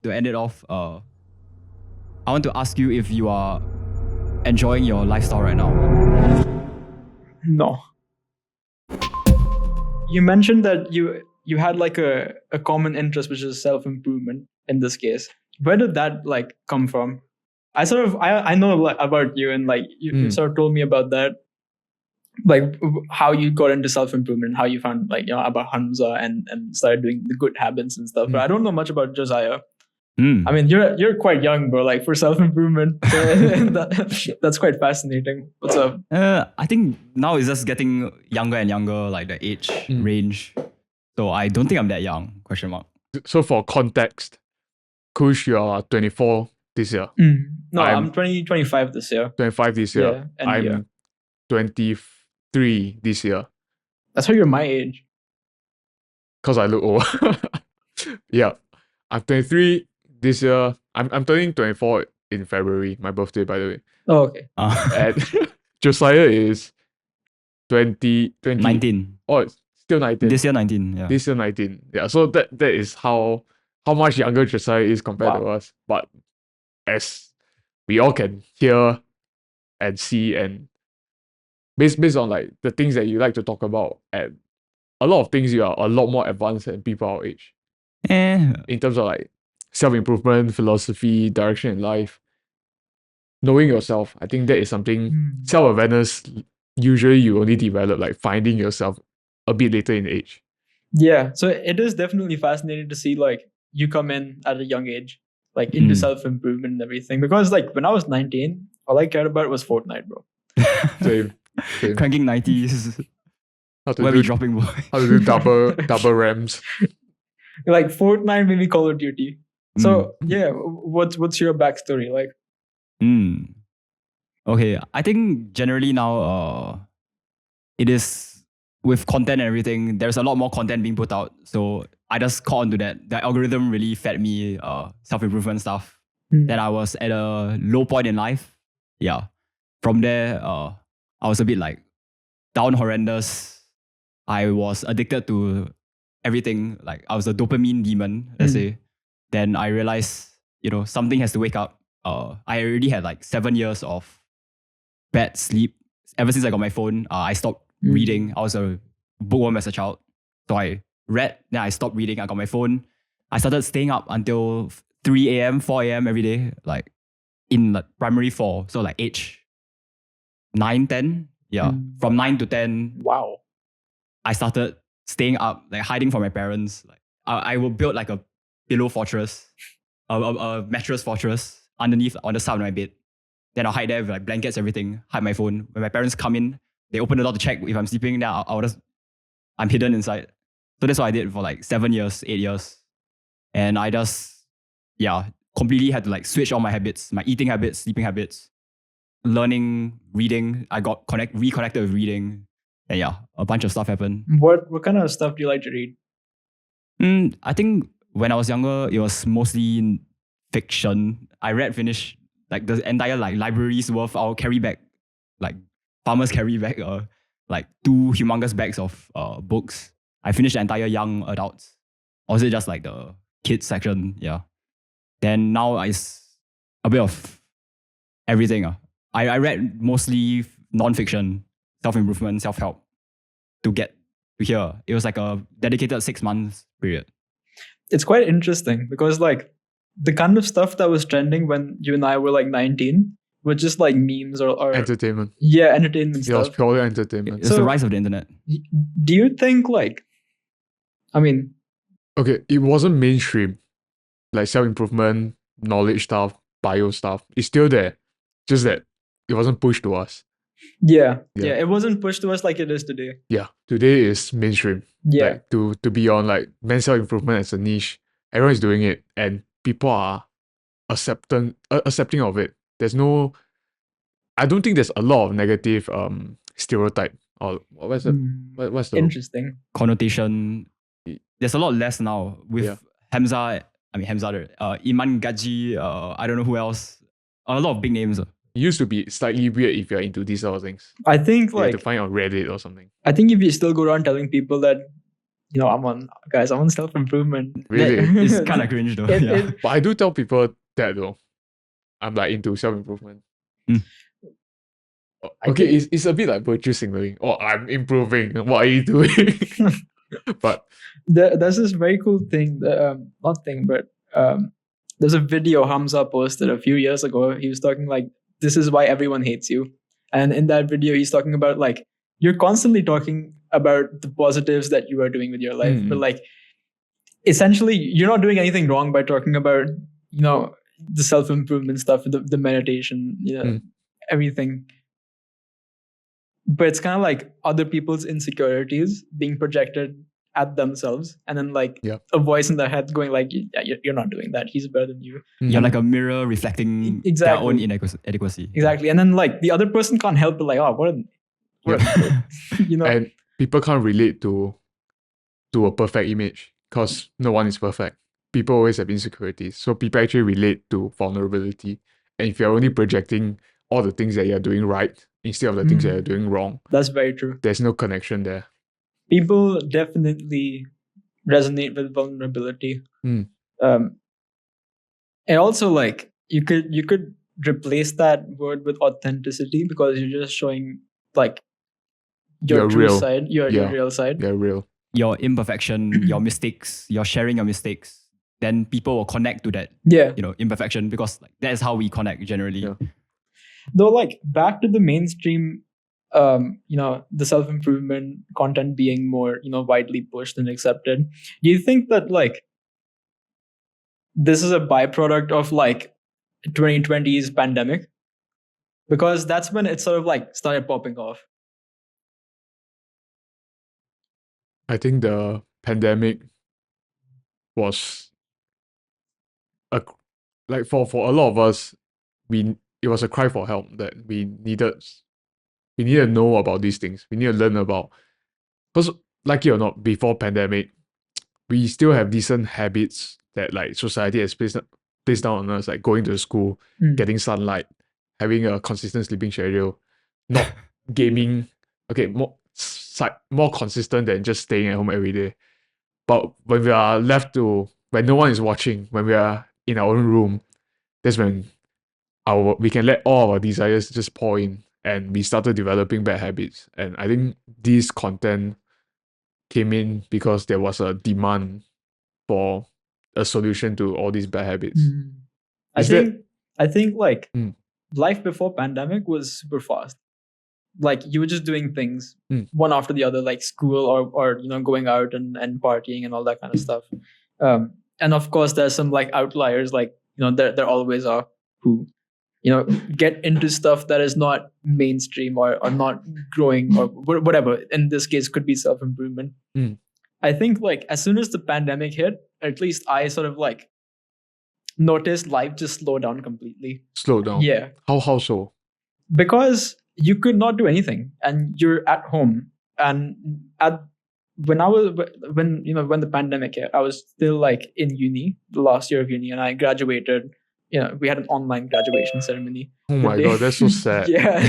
to end it off, I want to ask you if you are enjoying your lifestyle right now. No. You mentioned that you had like a common interest, which is self-improvement in this case. Where did that like come from? I know a lot about you, and like you sort of told me about that, like how you got into self-improvement, how you found like about Hamza and started doing the good habits and stuff. But I don't know much about Josiah. I mean, you're quite young, bro. Like for self-improvement, that's quite fascinating. What's up? I think now it's just getting younger and younger, like the age range. So I don't think I'm that young. ? So for context, Kush, you are 24 this year. No, I'm 25 this year. 25 this year. Yeah, I'm 23 this year. That's why you're my age. Because I look old. Yeah. I'm 23 this year. I'm turning 24 in February. My birthday, by the way. Oh, okay. And Josiah is 19. Oh, it's still 19. This year 19, yeah. This year 19. Yeah, so that is how much younger Josiah is compared to us. But as we all can hear and see, and based on like the things that you like to talk about, and a lot of things, you are a lot more advanced than people our age. In terms of like self-improvement, philosophy, direction in life, knowing yourself. I think that is something, self-awareness, usually you only develop like finding yourself a bit later in age. Yeah, so it is definitely fascinating to see like you come in at a young age, like into self-improvement and everything. Because like when I was 19, all I cared about was Fortnite, bro. Same. Cranking 90s. Where we dropping boy? How to do double rams. Like Fortnite, maybe Call of Duty. So yeah, what's your backstory like? Okay, I think generally now it is with content and everything, there's a lot more content being put out. So I just caught on to that. The algorithm really fed me self-improvement stuff. Then I was at a low point in life. Yeah. From there, I was a bit like down horrendous. I was addicted to everything. Like I was a dopamine demon, let's say. Then I realized, something has to wake up. I already had like 7 years of bad sleep. Ever since I got my phone, I stopped reading. I was a bookworm as a child. So I read, then I stopped reading. I got my phone. I started staying up until 3 a.m., 4 a.m. every day, like in like primary 4. So like age 9, 10. Yeah. From 9 to 10. Wow. I started staying up, like hiding from my parents. Like I will build like a pillow fortress, a mattress fortress underneath on the side of my bed. Then I'll hide there with like blankets, everything, hide my phone. When my parents come in, they open the door to check if I'm sleeping. Then I'm hidden inside. So that's what I did for like 7 years, 8 years. And I just, completely had to like switch all my habits, my eating habits, sleeping habits, learning, reading. I got reconnected with reading. And a bunch of stuff happened. What kind of stuff do you like to read? I think when I was younger, it was mostly fiction. I finished like the entire like library's worth. I'll carry back, like farmers carry back like 2 humongous bags of books. I finished the entire young adults. Or was it just like the kids section? Yeah. Then now it's a bit of everything. I read mostly non-fiction, self-improvement, self-help to get to here. It was like a dedicated 6 months period. It's quite interesting because like the kind of stuff that was trending when you and I were like 19 were just like memes or entertainment. Yeah, entertainment stuff. It was purely entertainment. It's the rise of the internet. Do you think like, I mean... Okay, it wasn't mainstream. Like self-improvement, knowledge stuff, bio stuff. It's still there. Just that it wasn't pushed to us. Yeah, it wasn't pushed to us like it is today. Yeah, today is mainstream. Yeah. Like, to be on like men's self-improvement as a niche, everyone is doing it and people are accepting of it. There's no... I don't think there's a lot of negative stereotype or what's the interesting connotation. There's a lot less now with Hamza. Iman Gaji. I don't know who else. A lot of big names. It used to be slightly weird if you're into these sort of things. I think you have to find on Reddit or something. I think if you still go around telling people that I'm on self-improvement. Really? It's kind of cringe though. It- Yeah. it- But I do tell people that though. I'm like into self-improvement. I Okay, think- it's a bit like virtue signaling. Oh, I'm improving. What are you doing? But there's this very cool thing, not thing, but there's a video Hamza posted a few years ago. He was talking like, this is why everyone hates you. And in that video, he's talking about like, you're constantly talking about the positives that you are doing with your life, but like, essentially, you're not doing anything wrong by talking about, the self-improvement stuff, the meditation, everything. But it's kind of like other people's insecurities being projected at themselves, and then like a voice in their head going like, yeah, you're not doing that. He's better than you. You're like a mirror reflecting their own inadequacy. Exactly. And then like the other person can't help but like, oh, what and people can't relate to a perfect image because no one is perfect. People always have insecurities. So people actually relate to vulnerability. And if you're only projecting all the things that you're doing right instead of the things that you're doing wrong, that's very true. There's no connection there. People definitely resonate with vulnerability. And also like you could replace that word with authenticity, because you're just showing like your true real side, your real side. You're real. Your imperfection, your mistakes, you're sharing your mistakes, then people will connect to that, imperfection, because like that is how we connect generally. Yeah. Though like back to the mainstream, the self-improvement content being more, widely pushed and accepted. Do you think that like this is a byproduct of like 2020's pandemic? Because that's when it sort of like started popping off. I think the pandemic was like for a lot of us, it was a cry for help that we needed to know about these things. We need to learn about, because like it or not, before pandemic, we still have decent habits that like society has placed down on us, like going to school, getting sunlight, having a consistent sleeping schedule, not gaming. Okay, more consistent than just staying at home every day. But when we are when no one is watching, when we are in our own room, that's when we can let all our desires just pour in, and we started developing bad habits. And I think this content came in because there was a demand for a solution to all these bad habits. I think like life before pandemic was super fast. Like you were just doing things one after the other, like school or going out and partying and all that kind of stuff. And of course there's some like outliers, like there always are, who get into stuff that is not mainstream or not growing or whatever. In this case could be self-improvement. I think like as soon as the pandemic hit, at least I sort of like noticed life just slow down completely. Slow down? Yeah. How so? Because you could not do anything and you're at home. And when the pandemic hit, I was still like in uni, the last year of uni, and I graduated. We had an online graduation ceremony. Oh my god, that's so sad. Yeah.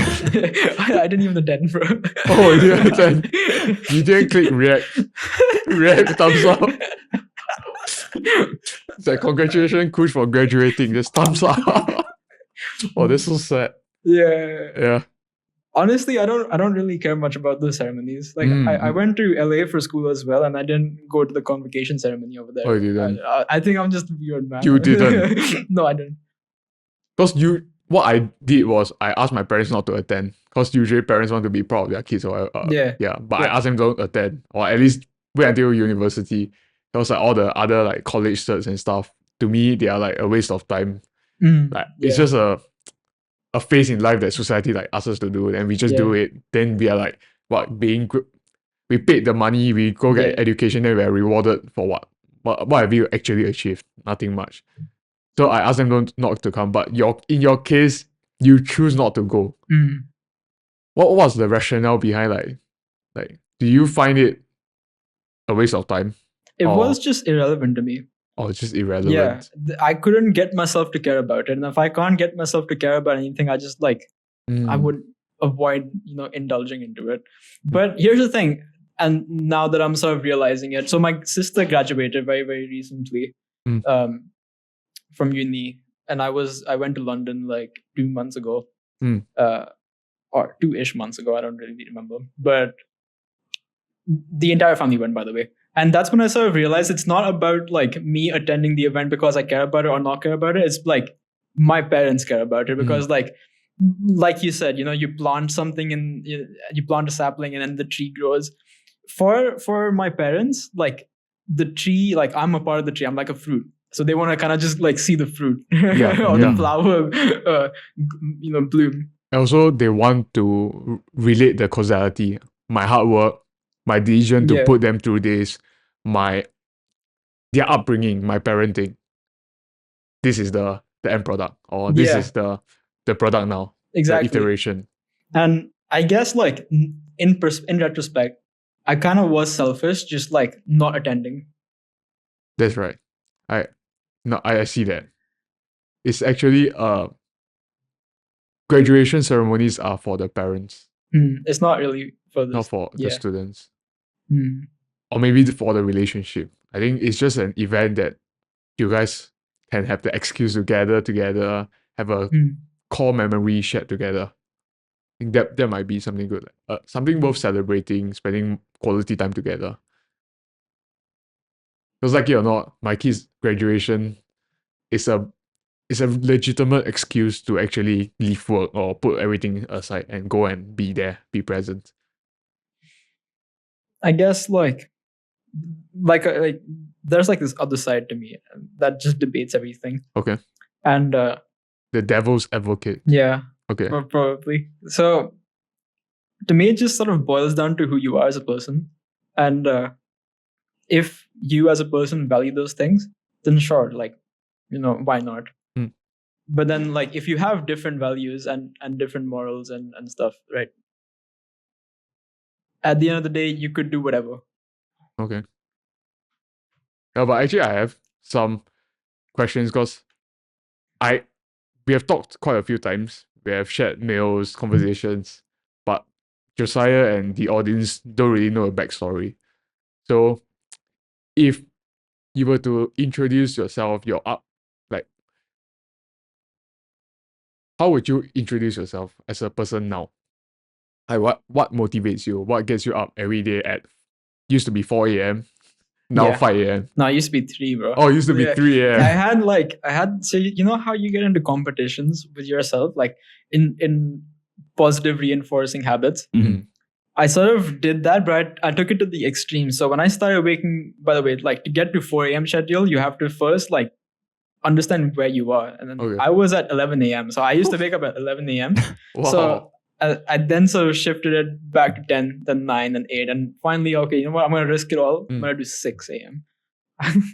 I didn't even attend, bro. Oh, you didn't attend? You didn't click react thumbs up. It's like, congratulations, Kush, for graduating. Just thumbs up. Oh, that's so sad. Yeah. Honestly, I don't really care much about those ceremonies. Like I went to LA for school as well, and I didn't go to the convocation ceremony over there. Oh, you didn't? I think I'm just a weird man. You didn't? No, I didn't. Because what I did was I asked my parents not to attend, because usually parents want to be proud of their kids or but I asked them don't attend, or at least wait until university. There was like all the other like college certs and stuff. To me, they are like a waste of time. It's just a phase in life that society like asks us to do, and we just do it. Then we are like, we paid the money, we go get education, then we are rewarded for what? What have you actually achieved? Nothing much. So I asked them not to come, but in your case, you choose not to go. What was the rationale behind like do you find it a waste of time? It was just irrelevant to me. Oh, it's just irrelevant. Yeah, I couldn't get myself to care about it, and if I can't get myself to care about anything, I just like I would avoid indulging into it. But here's the thing: and now that I'm sort of realizing it, so my sister graduated very, very recently from uni, and I went to London like 2 months ago, or 2-ish months ago. I don't really remember, but the entire family went, by the way. And that's when I sort of realized it's not about like me attending the event because I care about it or not care about it. It's like my parents care about it because like you said, you plant something and you plant a sapling and then the tree grows. For my parents, like the tree, like I'm a part of the tree. I'm like a fruit. So they want to kind of just like see the fruit or the flower, bloom. Also, they want to relate the causality, my hard work, my decision to put them through this, their upbringing, my parenting. This is the end product, or this is the product now. Exactly. The iteration. And I guess like in retrospect, I kind of was selfish, just like not attending. That's right. I see that. It's actually graduation ceremonies are for the parents. It's not really for not for the students. Mm. Or maybe for the relationship. I think it's just an event that you guys can have the excuse to gather together, have a core memory shared together. I think that might be something good. Something worth celebrating, spending quality time together. Because like it or not, my kids' graduation is a legitimate excuse to actually leave work or put everything aside and go and be there, be present. I guess like there's like this other side to me that just debates everything. Okay. And the devil's advocate. Yeah. Okay. Probably. So to me, it just sort of boils down to who you are as a person. And if you as a person value those things, then sure, like, why not? But then like if you have different values and different morals and stuff, right? At the end of the day, you could do whatever. Okay. Yeah, but actually I have some questions because we have talked quite a few times. We have shared meals, conversations, but Josiah and the audience don't really know a backstory. So if you were to introduce yourself, how would you introduce yourself as a person now? Like what motivates you? What gets you up every day at used to be 4 a.m. Now 5 a.m. No, it used to be 3, bro. Oh, it used to be 3 a.m. I had so you know how you get into competitions with yourself, like in positive reinforcing habits. Mm-hmm. I sort of did that, but I took it to the extreme. So when I started waking, by the way, like to get to 4 a.m. schedule, you have to first like understand where you are. And then I was at 11 a.m. So I used to wake up at 11 a.m. Wow. So I then sort of shifted it back to 10, then 9, then 8. And finally, okay, you know what? I'm going to risk it all. I'm going to do 6 a.m.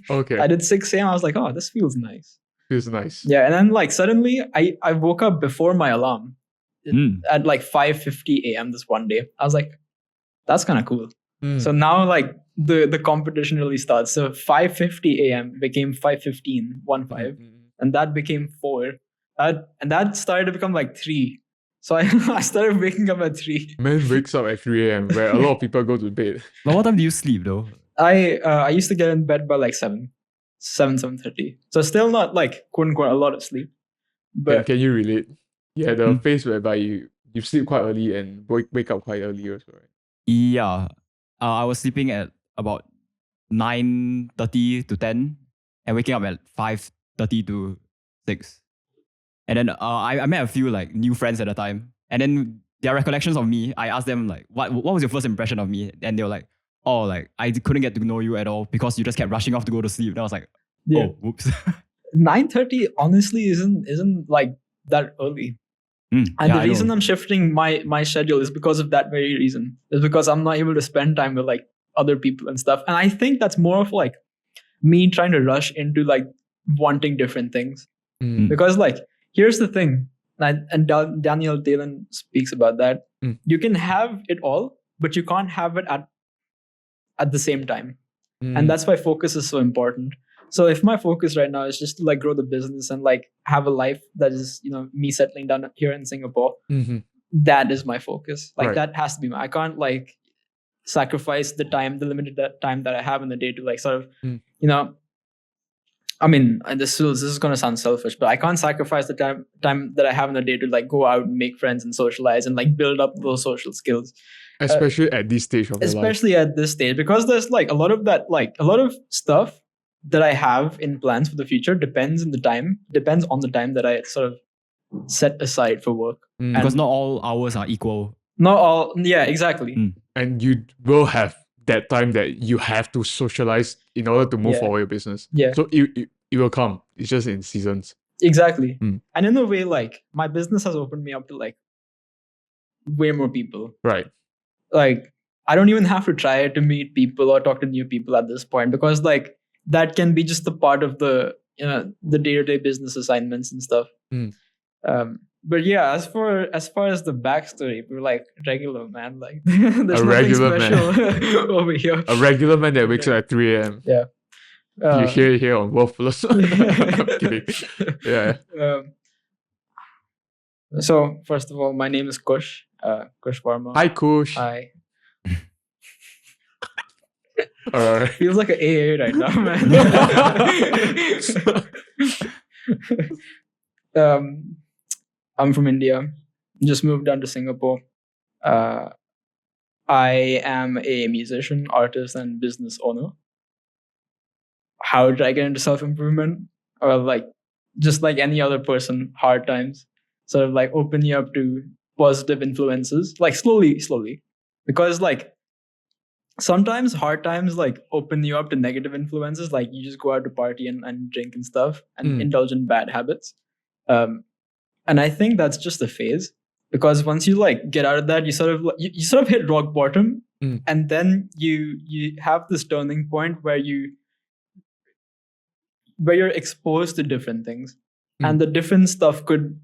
Okay. I did 6 a.m. I was like, oh, this feels nice. Feels nice. Yeah. And then like suddenly I woke up before my alarm at like 5:50 a.m. this one day. I was like, that's kind of cool. So now like the competition really starts. So 5:50 a.m. became 5:15, 1-5. And that became 4. And that started to become like 3. So I started waking up at 3. Man wakes up at 3 a.m. where a lot of people go to bed. But what time do you sleep though? I used to get in bed by like 7:30. So still not like quote unquote a lot of sleep. But can you relate? Yeah, the phase whereby you sleep quite early and wake up quite early also, right? Yeah. I was sleeping at about 9:30 to 10 and waking up at 5:30 to 6. And then I met a few like new friends at the time. And then their recollections of me, I asked them like, what was your first impression of me? And they were like, oh, like I couldn't get to know you at all because you just kept rushing off to go to sleep. And I was like, oh, whoops. 9:30 honestly isn't like that early. And the reason I'm shifting my schedule is because of that very reason. It's because I'm not able to spend time with like other people and stuff. And I think that's more of like me trying to rush into like wanting different things. Because like, here's the thing. And Daniel Dalen speaks about that. You can have it all, but you can't have it at the same time. And that's why focus is so important. So if my focus right now is just to like grow the business and like have a life that is, me settling down here in Singapore, that is my focus. Like that has to be I can't like sacrifice the limited time that I have in the day to like sort of, you know, I mean, and this is going to sound selfish, but I can't sacrifice the time that I have in the day to like go out and make friends and socialize and like build up those social skills. Especially at this stage of your life. Especially at this stage, because there's like a lot of stuff that I have in plans for the future depends on the time that I sort of set aside for work. Because not all hours are equal. Not all, yeah, exactly. And you will have that time that you have to socialize in order to move forward your business. Yeah. So it will come. It's just in seasons. Exactly. And in a way, like my business has opened me up to like way more people. Right. Like I don't even have to try to meet people or talk to new people at this point, because like that can be just the part of the the day-to-day business assignments and stuff. But yeah, as far as the backstory, we're like regular man, like there's a regular man over here. A regular man that wakes up at 3 a.m. Yeah. You hear it here on Wolf Plus. I'm kidding. Yeah. So first of all, my name is Kush. Kush Verma. Hi, Kush. Hi. Feels like an AA right now, man. I'm from India. Just moved down to Singapore. I am a musician, artist, and business owner. How did I get into self-improvement? Well, like just like any other person, hard times sort of like open you up to positive influences, like slowly, because like sometimes hard times like open you up to negative influences, like you just go out to party and drink and stuff and indulge in bad habits. And I think that's just a phase, because once you like get out of that, you sort of hit rock bottom, and then you have this turning point where you're exposed to different things, and the different stuff could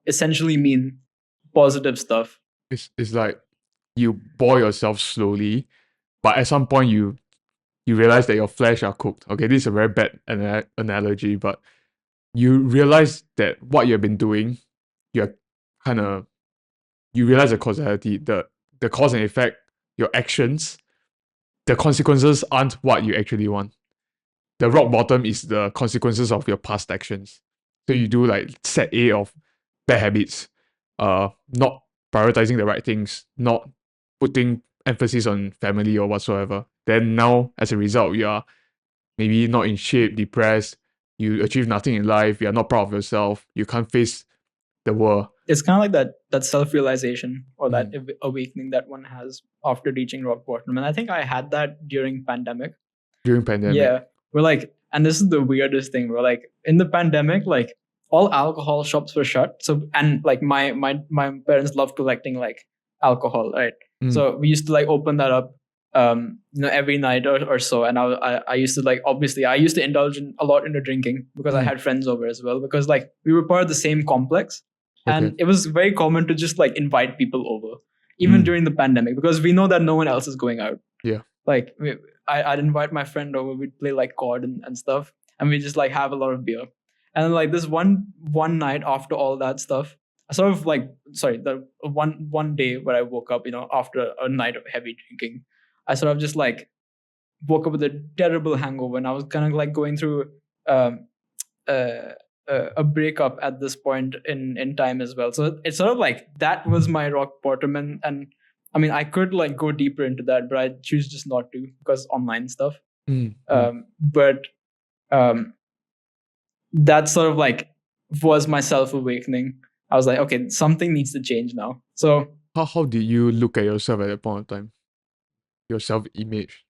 essentially mean positive stuff. It's like you boil yourself slowly, but at some point you realize that your flesh are cooked. Okay, this is a very bad analogy, but you realize that what you've been doing, you realize the causality, the cause and effect, your actions, the consequences aren't what you actually want. The rock bottom is the consequences of your past actions. So you do like set A of bad habits, not prioritizing the right things, not putting emphasis on family or whatsoever. Then now, as a result, you are maybe not in shape, depressed, you achieve nothing in life, you are not proud of yourself, you can't face the world. It's kind of like that self-realization or that awakening that one has after reaching rock bottom. And I think I had that during pandemic. Yeah. We're like, and this is the weirdest thing, we're like, in the pandemic, like all alcohol shops were shut. So, and like my parents love collecting like alcohol, right? So we used to like open that up every night or so. And I used to like, obviously I used to indulge a lot into drinking because I had friends over as well, because like we were part of the same complex. And it was very common to just like invite people over, even during the pandemic, because we know that no one else is going out. Yeah. Like I'd invite my friend over, we'd play like COD and stuff, and we just like have a lot of beer. And like this one night after all that stuff, I sort of like, the one day where I woke up, after a night of heavy drinking, I sort of just like woke up with a terrible hangover, and I was kind of like going through a breakup at this point in time as well. So it's sort of like that was my rock bottom, and I mean I could like go deeper into that, but I choose just not to because online stuff. But that sort of like was my self-awakening. I was like, okay, something needs to change now. So how did you look at yourself at that point of time? Your self-image,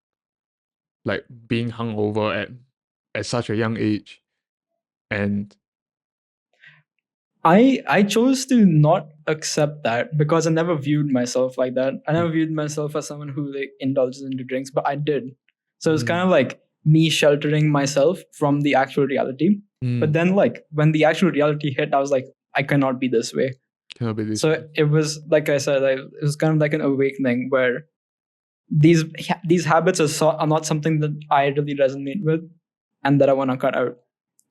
like being hungover at such a young age, and I chose to not accept that because I never viewed myself like that. I never viewed myself as someone who like indulges into drinks, but I did. So it's kind of like me sheltering myself from the actual reality. But then like when the actual reality hit, I was like, I cannot be this way. Cannot be this way. So it was, like I said, it was kind of like an awakening where these habits are not something that I really resonate with and that I want to cut out.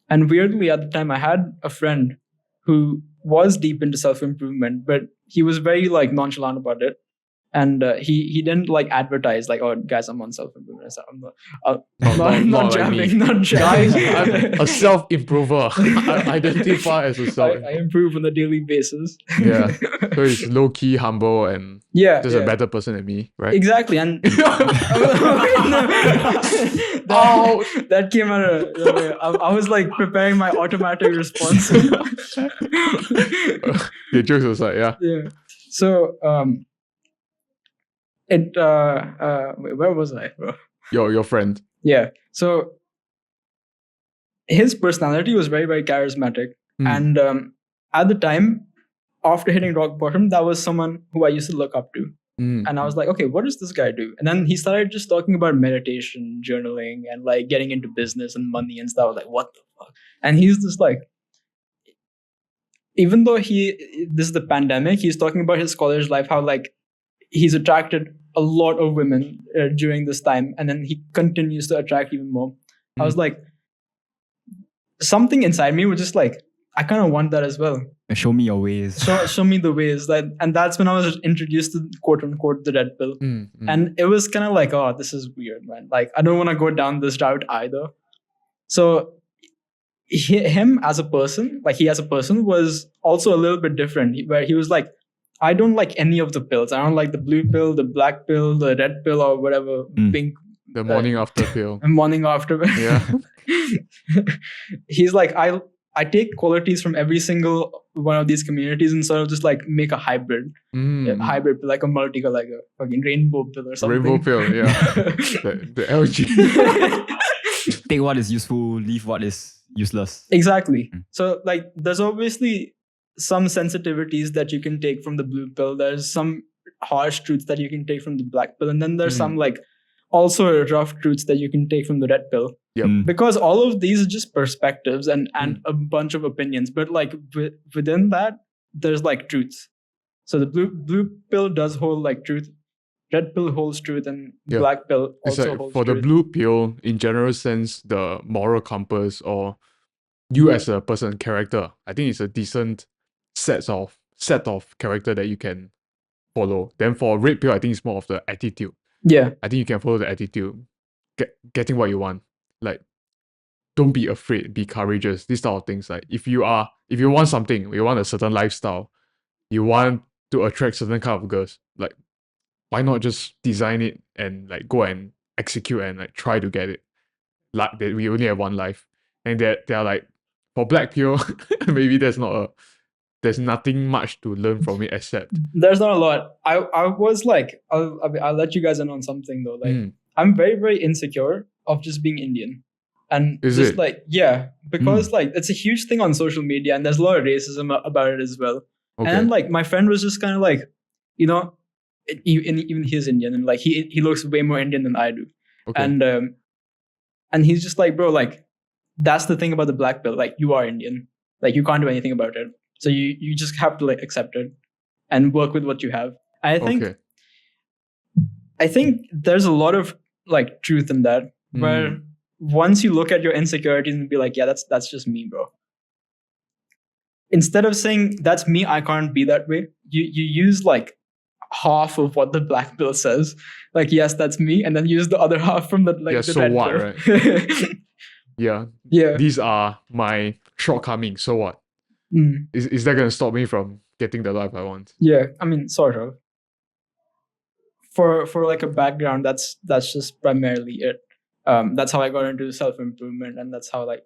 And weirdly, at the time, I had a friend who was deep into self-improvement, but he was very like nonchalant about it. And he didn't like advertise like, oh guys, I'm on self-improvement. So I'm Not like jabbing, me. not Guys, jabbing. I'm a self-improver. I identify as a self. I improve on a daily basis. Yeah. So he's low-key humble and Yeah, just a better person than me, right? exactly. And Oh. that came out of I was like preparing my automatic response. The jokes aside, yeah. Yeah. So wait, where was I, bro? Your friend. Yeah. So his personality was very, very charismatic. And at the time, after hitting rock bottom, that was someone who I used to look up to. And I was like, okay, what does this guy do? And then he started just talking about meditation, journaling, and like getting into business and money and stuff. I was like, what the fuck? And he's just like, even though this is the pandemic, he's talking about his college life, how like he's attracted a lot of women during this time, and then he continues to attract even more. I was like, something inside me was just like, I kind of want that as well. Show me your ways. Show me the ways. And that's when I was introduced to quote unquote the red pill. And it was kind of like, oh, this is weird, man. Like, I don't want to go down this route either. So him as a person, like he as a person was also a little bit different, where he was like, I don't like any of the pills. I don't like the blue pill, the black pill, the red pill, or whatever, pink. The morning after pill. Morning after. Yeah. He's like, I take qualities from every single one of these communities and sort of just like make a hybrid. Hybrid pill, like a multicolor, like a fucking rainbow pill or something. Rainbow pill, yeah. the LG. Take what is useful, leave what is useless. Exactly. So like there's obviously some sensitivities that you can take from the blue pill. There's some harsh truths that you can take from the black pill. And then there's some like also rough truths that you can take from the red pill. Yep. Because all of these are just perspectives and a bunch of opinions. But like within that, there's like truths. So the blue pill does hold like truth. Red pill holds truth, and black pill it's also like holds for truth. the blue pill, in general sense, the moral compass or you as a person, character, I think it's a decent set of character that you can follow. Then for red pill, I think it's more of the attitude. Yeah. I think you can follow the attitude, getting what you want. Like, don't be afraid, be courageous. These type of things. Like, if you want something, you want a certain lifestyle, you want to attract certain kind of girls, like, why not just design it and like go and execute and like try to get it? Like, that we only have one life, and they're like, for black pill, maybe there's nothing much to learn from it except there's not a lot. I was like, I'll let you guys in on something though. Like, I'm very, very insecure of just being Indian. And Is just it? like, yeah, because like it's a huge thing on social media and there's a lot of racism about it as well. Okay. And like my friend was just kind of like, you know, even he's Indian and like he looks way more Indian than I do. Okay. And he's just like, bro, like that's the thing about the black pill. Like, you are Indian. Like, you can't do anything about it. So you just have to like accept it and work with what you have. And I think there's a lot of like truth in that, where once you look at your insecurities and be like, yeah, that's just me, bro. Instead of saying that's me, I can't be that way, you use like half of what the black pill says. Like, yes, that's me, and then use the other half from the like the so red what, pill. right? Yeah. These are my shortcomings. So what? Is that gonna stop me from getting the life I want? Yeah, I mean, sort of. For like a background, that's just primarily it. That's how I got into self-improvement, and that's how like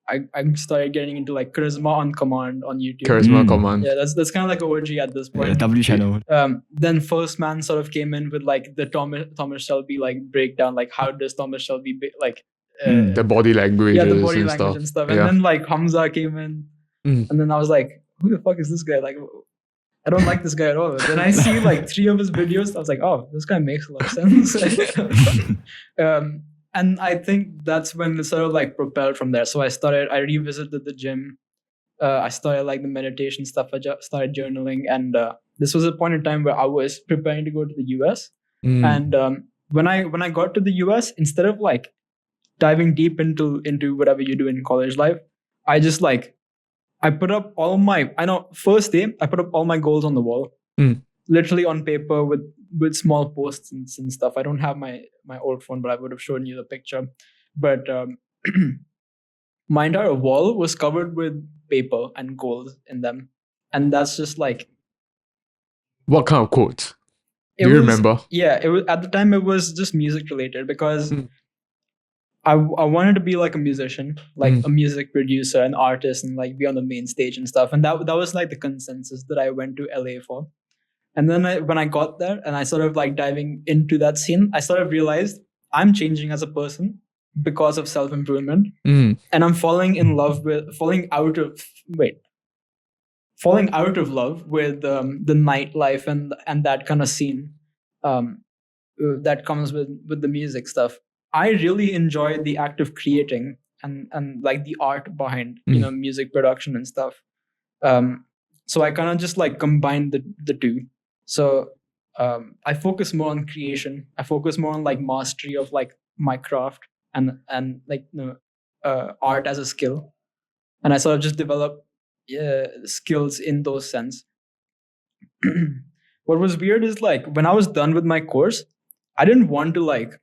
I started getting into like charisma on command on YouTube. Charisma command. Yeah, that's kind of like OG at this point. W channel. Then First Man sort of came in with like the Thomas Shelby like breakdown, like how does Thomas Shelby like the body language, the body language and stuff. And then like Hamza came in, and then I was like, who the fuck is this guy? Like, I don't like this guy at all. Then I see like 3 of his videos. I was like, oh, this guy makes a lot of sense. And I think that's when it sort of like propelled from there. So I revisited the gym. I started like the meditation stuff. I started journaling. And this was a point in time where I was preparing to go to the US. And when I got to the US, instead of like diving deep into whatever you do in college life, I just like, I put up all my, first day, I put up all my goals on the wall. literally on paper with small posts and stuff. I don't have my old phone, but I would have shown you the picture. But my entire wall was covered with paper and gold in them, and that's just like. What kind of quotes? Do you remember? Yeah, it was at the time. It was just music related because I wanted to be like a musician, like a music producer, an artist, and like be on the main stage and stuff. And that was like the consensus that I went to LA for. And then when I got there and I sort of like diving into that scene, I sort of realized I'm changing as a person because of self-improvement, and I'm falling out of love with the nightlife and that kind of scene that comes with the music stuff. I really enjoy the act of creating and like the art behind music production and stuff. So I kind of just like combined the two. So I focus more on creation. I focus more on like mastery of like my craft and like art as a skill. And I sort of just develop skills in those sense. What was weird is like when I was done with my course, I didn't want to like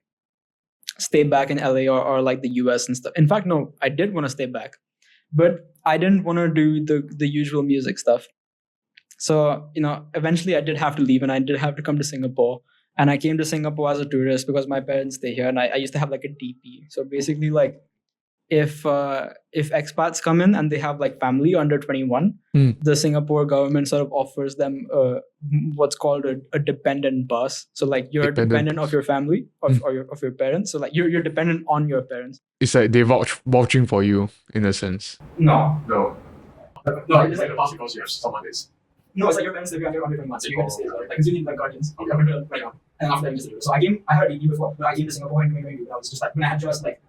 stay back in LA or like the US and stuff. In fact, no, I did want to stay back, but I didn't want to do the usual music stuff. So, eventually I did have to leave and I did have to come to Singapore. And I came to Singapore as a tourist because my parents stay here and I used to have like a DP. So basically like if expats come in and they have like family under 21, the Singapore government sort of offers them what's called a dependent bus. So like you're dependent of your family of your parents. So like you're dependent on your parents. It's like they vouching for you in a sense. No, it's like the bus because you have someone that's. No, it's like your parents live under 21, so you have to stay there. Like, because you need like guardians. Okay. Up until right now. And after that, you just do it. So I had a DP before, but I came to Singapore in 2022. And I was just like, when I had just like,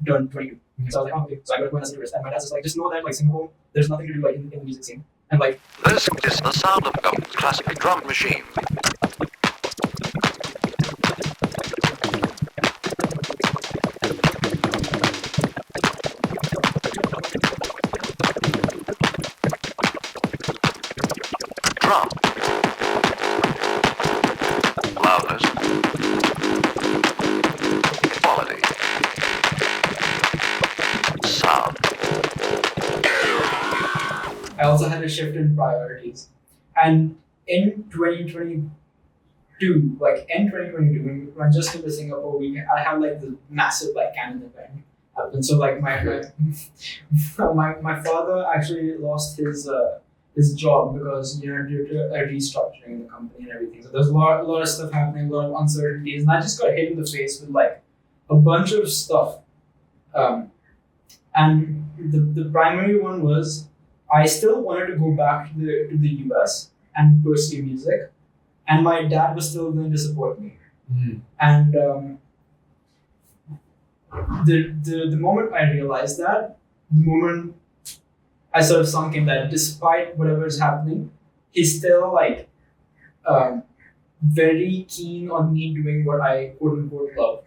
turned 22. So I was like, oh, okay. So I got to go as a tourist. And my dad's just like, just know that like Singapore, there's nothing to do like in the music scene. And like. This is the sound of Gong's classic drum machine. Drum. Loudness. Quality. Sound. I also had a shift in priorities. And in 2022, like in 2022, when I just came to Singapore, I had like the massive like Canada event happen. So like my father actually lost his job because due to a restructuring in the company and everything. So there's a lot of stuff happening, a lot of uncertainties, and I just got hit in the face with like a bunch of stuff. And the primary one was I still wanted to go back to the US and pursue music, and my dad was still going to support me. And the moment I realized that, the moment I sort of sunk in that despite whatever is happening, he's still like very keen on me doing what I quote unquote love,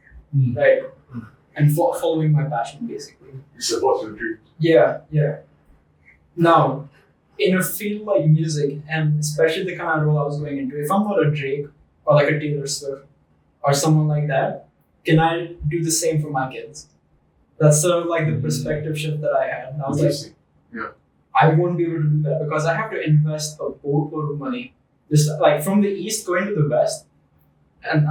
right? And following my passion basically. He supports your dream. Yeah. Now, in a field like music, and especially the kind of role I was going into, if I'm not a Drake or like a Taylor Swift or someone like that, can I do the same for my kids? That's sort of like the perspective shift that I had. And I was like, I won't be able to do that because I have to invest a boatload of money. Just like from the east going to the west, and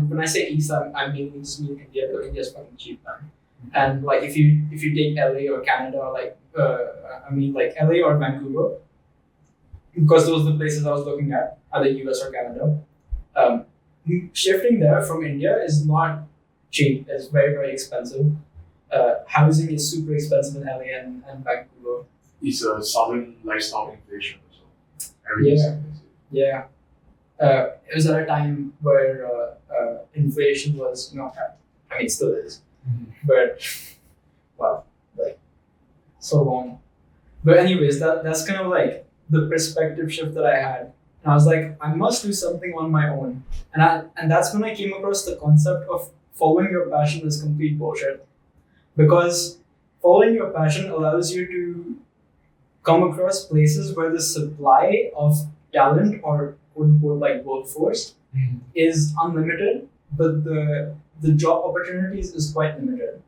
when I say east, I mainly just mean India because India's fucking cheap, man. And like if you take LA or Canada or like like LA or Vancouver, because those are the places I was looking at, either US or Canada. Shifting there from India is not cheap. It's very, very expensive. Housing is super expensive in LA and Vancouver. It's a southern lifestyle inflation. So everything's expensive. Yeah. It was at a time where inflation was, it still is, but wow, like so long. But anyways, that's kind of like the perspective shift that I had. And I was like, I must do something on my own. And that's when I came across the concept of following your passion is complete bullshit. Because following your passion allows you to come across places where the supply of talent or quote unquote like workforce is unlimited, but the job opportunities is quite limited.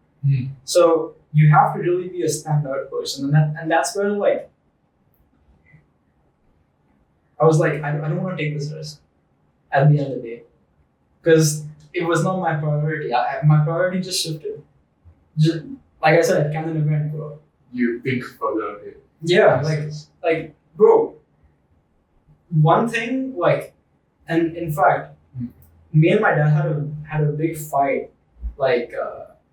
So you have to really be a standout person, and that's where like I was like, I don't want to take this risk at the end of the day, because it was not my priority. My priority just shifted. Just, like I said, kind of event, bro. You think further ahead. Yeah, like bro. One thing, like, and in fact, me and my dad had a big fight, like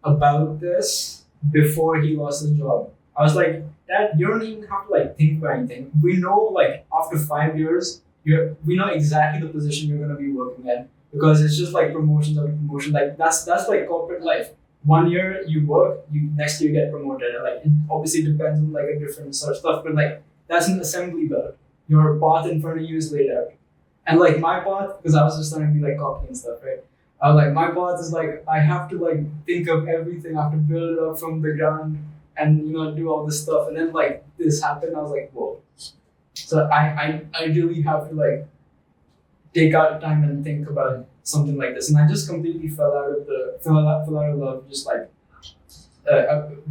about this before he lost his job. I was like, Dad, you don't even have to like think about anything. We know like after 5 years, we know exactly the position you're gonna be working at, because it's just like promotions after promotion. Like that's like corporate life. 1 year you work, next year you get promoted. Like it obviously depends on like a different sort of stuff, but like that's an assembly belt. Your path in front of you is laid out. And like my path, because I was just trying to be like cocky and stuff, right? I was like, my path is like, I have to like think of everything. I have to build it up from the ground and, you know, do all this stuff. And then like this happened. I was like, whoa. So I really have to like take out time and think about something like this. And I just completely fell out of love, just like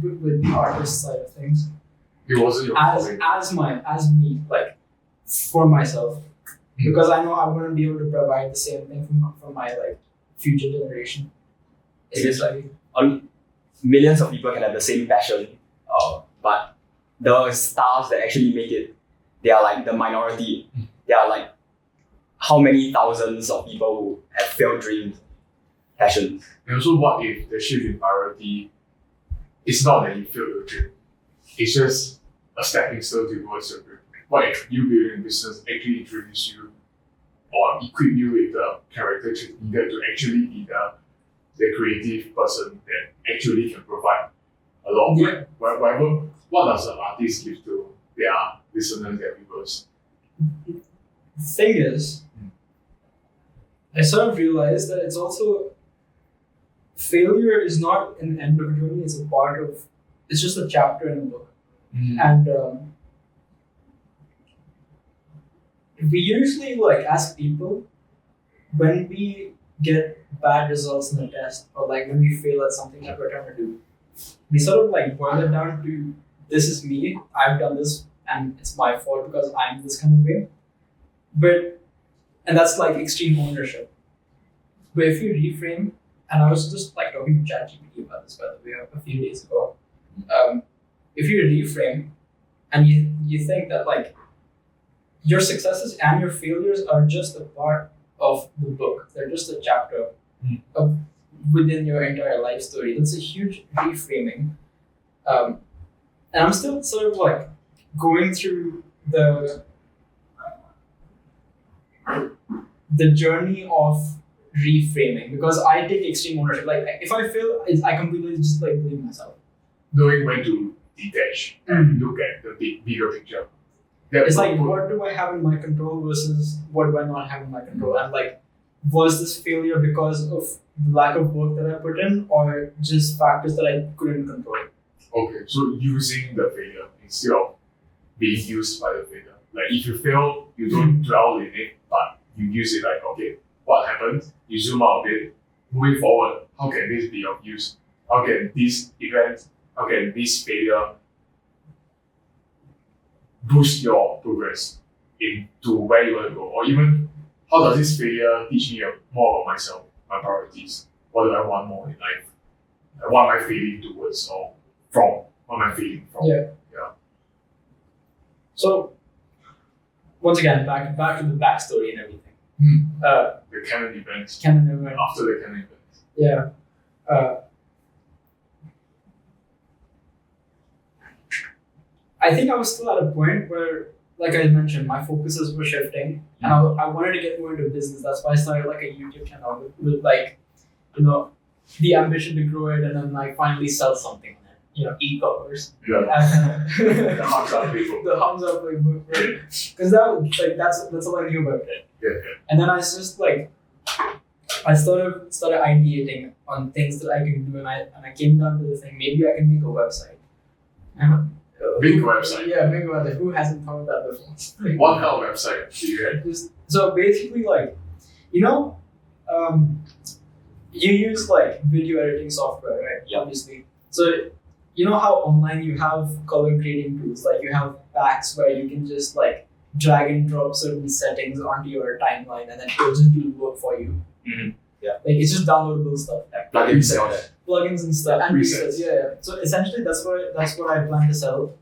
with the artist side of things. It wasn't your as me, like for myself, because I know I wouldn't be able to provide the same thing for my like future generation. It is like millions of people can have the same passion, but the stars that actually make it, they are like the minority. They are like how many thousands of people who have failed dreams, passions. And also, what if the shift in priority is not that you failed your dream? It's just a stepping stone towards your dream. What if you building a business actually introduce you or equip you with the character needed to actually be the creative person that actually can provide a lot of whatever. What does an artist give to their listeners, their viewers? The thing is, I sort of realized that it's also, failure is not an end of a journey, it's it's just a chapter in a book. And we usually like ask people, when we get bad results in a test, or like when we fail at something that we're trying to do, we sort of like boil it down to, this is me, I've done this and it's my fault because I'm this kind of way. And that's like extreme ownership. But if you reframe, and I was just like talking to ChatGPT about this, by the way, a few days ago. If you reframe and you think that like your successes and your failures are just a part of the book, they're just a chapter within your entire life story. That's a huge reframing. And I'm still sort of like going through the journey of reframing, because I take extreme ownership. Like if I fail, I completely just like blame myself. Knowing when to detach and look at the bigger picture. It's like, what do I have in my control versus what do I not have in my control? And like, was this failure because of the lack of work that I put in, or just factors that I couldn't control? Okay, so using the failure instead of being used by the failure. Like if you fail, you don't dwell in it, but you use it like, okay, what happened? You zoom out a bit. Moving forward, how can this be of use? How can this event, how can this failure boost your progress into where you want to go? Or even, how does this failure teach me more about myself, my priorities? What do I want more in life? What am I feeling towards or from? What am I feeling from? Yeah. So, once again, back to the backstory and everything. The canon events. After the canon events. Yeah. I think I was still at a point where, like I mentioned, my focuses were shifting, and I wanted to get more into business. That's why I started like a YouTube channel with like, you know, the ambition to grow it and then like finally sell something on it. You know, e-commerce. Yeah. The thumbs up people. The thumbs up, like, because that's all I knew about it. Yeah. And then I just like, I started ideating on things that I can do, and I came down to the thing, maybe I can make a website. Big website. Yeah, big website. Who hasn't thought of that before? What kind of website do you have? So basically, like, you know, you use like video editing software, right? Yeah. Obviously. So you know how online you have color grading tools, like you have packs where you can just like drag and drop certain settings onto your timeline, and then it'll just do the work for you. Mm-hmm. Like it's just downloadable stuff. Plugins and all that. Plugins and stuff and Presets. presets. Yeah. So essentially, that's what I plan to sell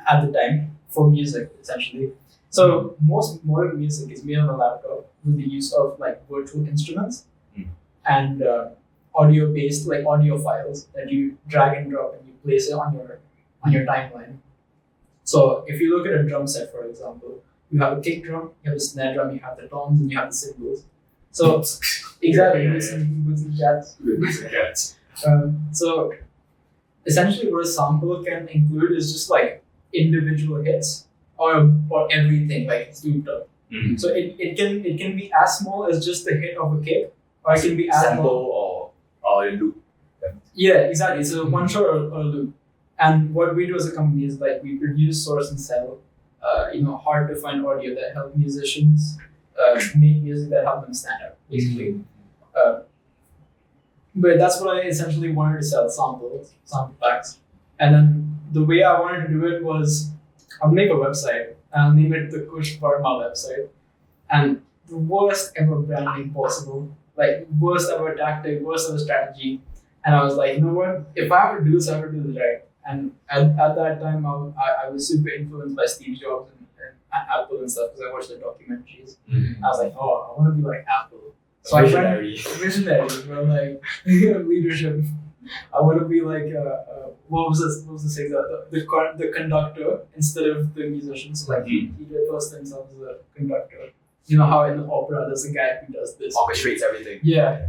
at the time for music. Essentially, so most modern music is made on a laptop with the use of like virtual instruments and audio-based like audio files that you drag and drop and you place it on your timeline. So if you look at a drum set, for example, you have a kick drum, you have a snare drum, you have the toms, and you have the cymbals. So exactly, Yeah. with some cats. With the cats. So essentially, what a sample can include is just like individual hits or everything like it's looped up. Mm-hmm. So it can be as small as just the hit of a kick, or it can be as Sample long. or loop. Yeah, exactly. So one shot or a loop. And what we do as a company is like we produce, source, and sell, hard to find audio that help musicians make music that help them stand out, basically. But that's what I essentially wanted to sell: sample packs. And then the way I wanted to do it was I'll make a website and I'll name it the Kush website. And the worst ever branding possible, like worst ever tactic, worst ever strategy. And I was like, you know what? If I have to do this, I have to do this right. And at that time, I was super influenced by Steve Jobs and Apple and stuff because I watched the documentaries. Mm-hmm. I was like, oh, I want to be like Apple. So Visionary. Visionary, well, like leadership. I want to be like what was the saying, the conductor instead of the musician. So like he refers to himself as a conductor. You know how in the opera there's a guy who does this. Orchestrates everything. Yeah.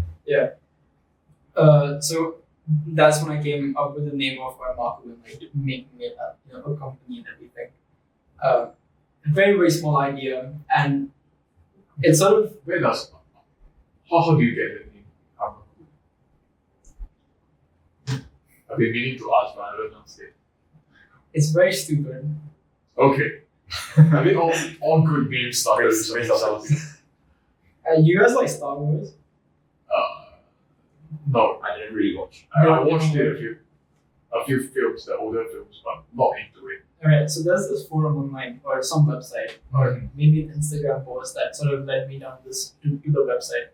So that's when I came up with the name of Armaku and like making it a company and everything. Very, very small idea, and it's sort of How do you get the name? I've been meaning to ask, but I don't know. it's very stupid. Okay. I mean, all good names started with Praise something. You guys like Star Wars? No, I didn't really watch. I watched a few films, the older films, but not into it. Alright, so there's this forum online or some website or maybe an Instagram post that sort of led me down this to the website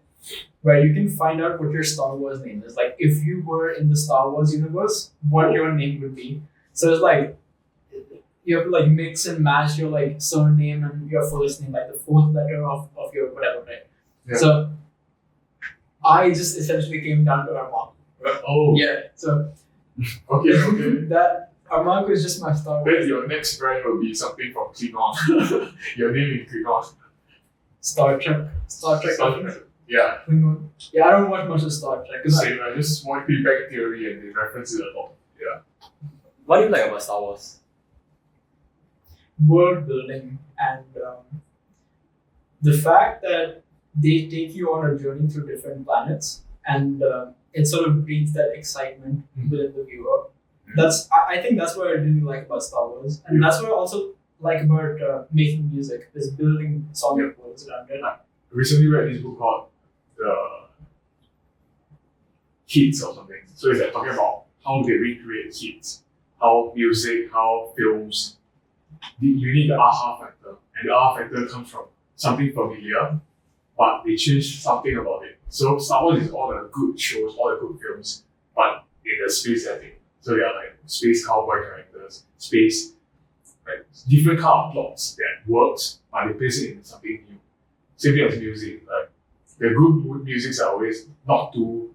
where you can find out what your Star Wars name is. Like if you were in the Star Wars universe, what your name would be. So it's like you have to like mix and match your like surname and your first name, like the fourth letter of your whatever, right? Yeah. So I just essentially came down to Armaku. Oh, Yeah. So okay. that Armaku is just my Star Wars. Then your next brand will be something from Klingon. Your name is Klingon. Star Trek. Yeah, Klingon. Yeah, I don't watch much of Star Trek because same. I just watch Big Bang Theory and they reference it a lot. Yeah. What do you like about Star Wars? world building and the fact that they take you on a journey through different planets and it sort of breeds that excitement within the viewer. I think that's what I really like about Star Wars, and that's what I also like about making music, is building solid worlds around it. I recently read this book called Hits or something. So it's like talking about how they recreate hits, how music, how films. You need the aha factor, and the aha factor comes from something familiar, but they change something about it. So Star Wars is all the good shows, all the good films, but in the space setting. So they are like space cowboy characters, space, like different kind of plots that works, but they place it in something new. Same thing as music, like the good musics are always not too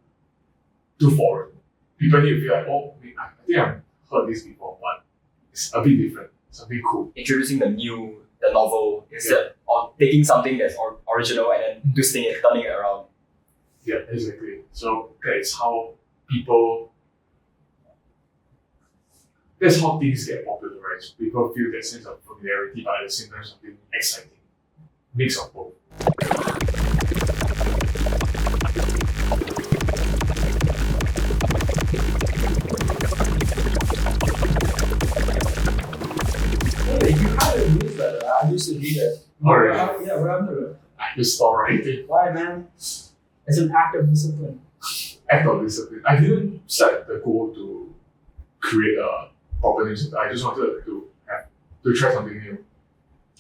foreign. People need to feel like, oh, I think I've heard this before, but it's a bit different, something cool. Introducing the novel, instead of taking something that's original and then twisting it, turning it around. Yeah, exactly. So that's how things get popularized. People feel that sense of familiarity, but at the same time something exciting. Mix of both. you had a newsletter. I used to read it. Oh, really? Yeah, what happened to it? I just stopped writing. Why, man? It's an act of discipline. Act of discipline. I didn't set the goal to create a proper newsletter. I just wanted to try something new.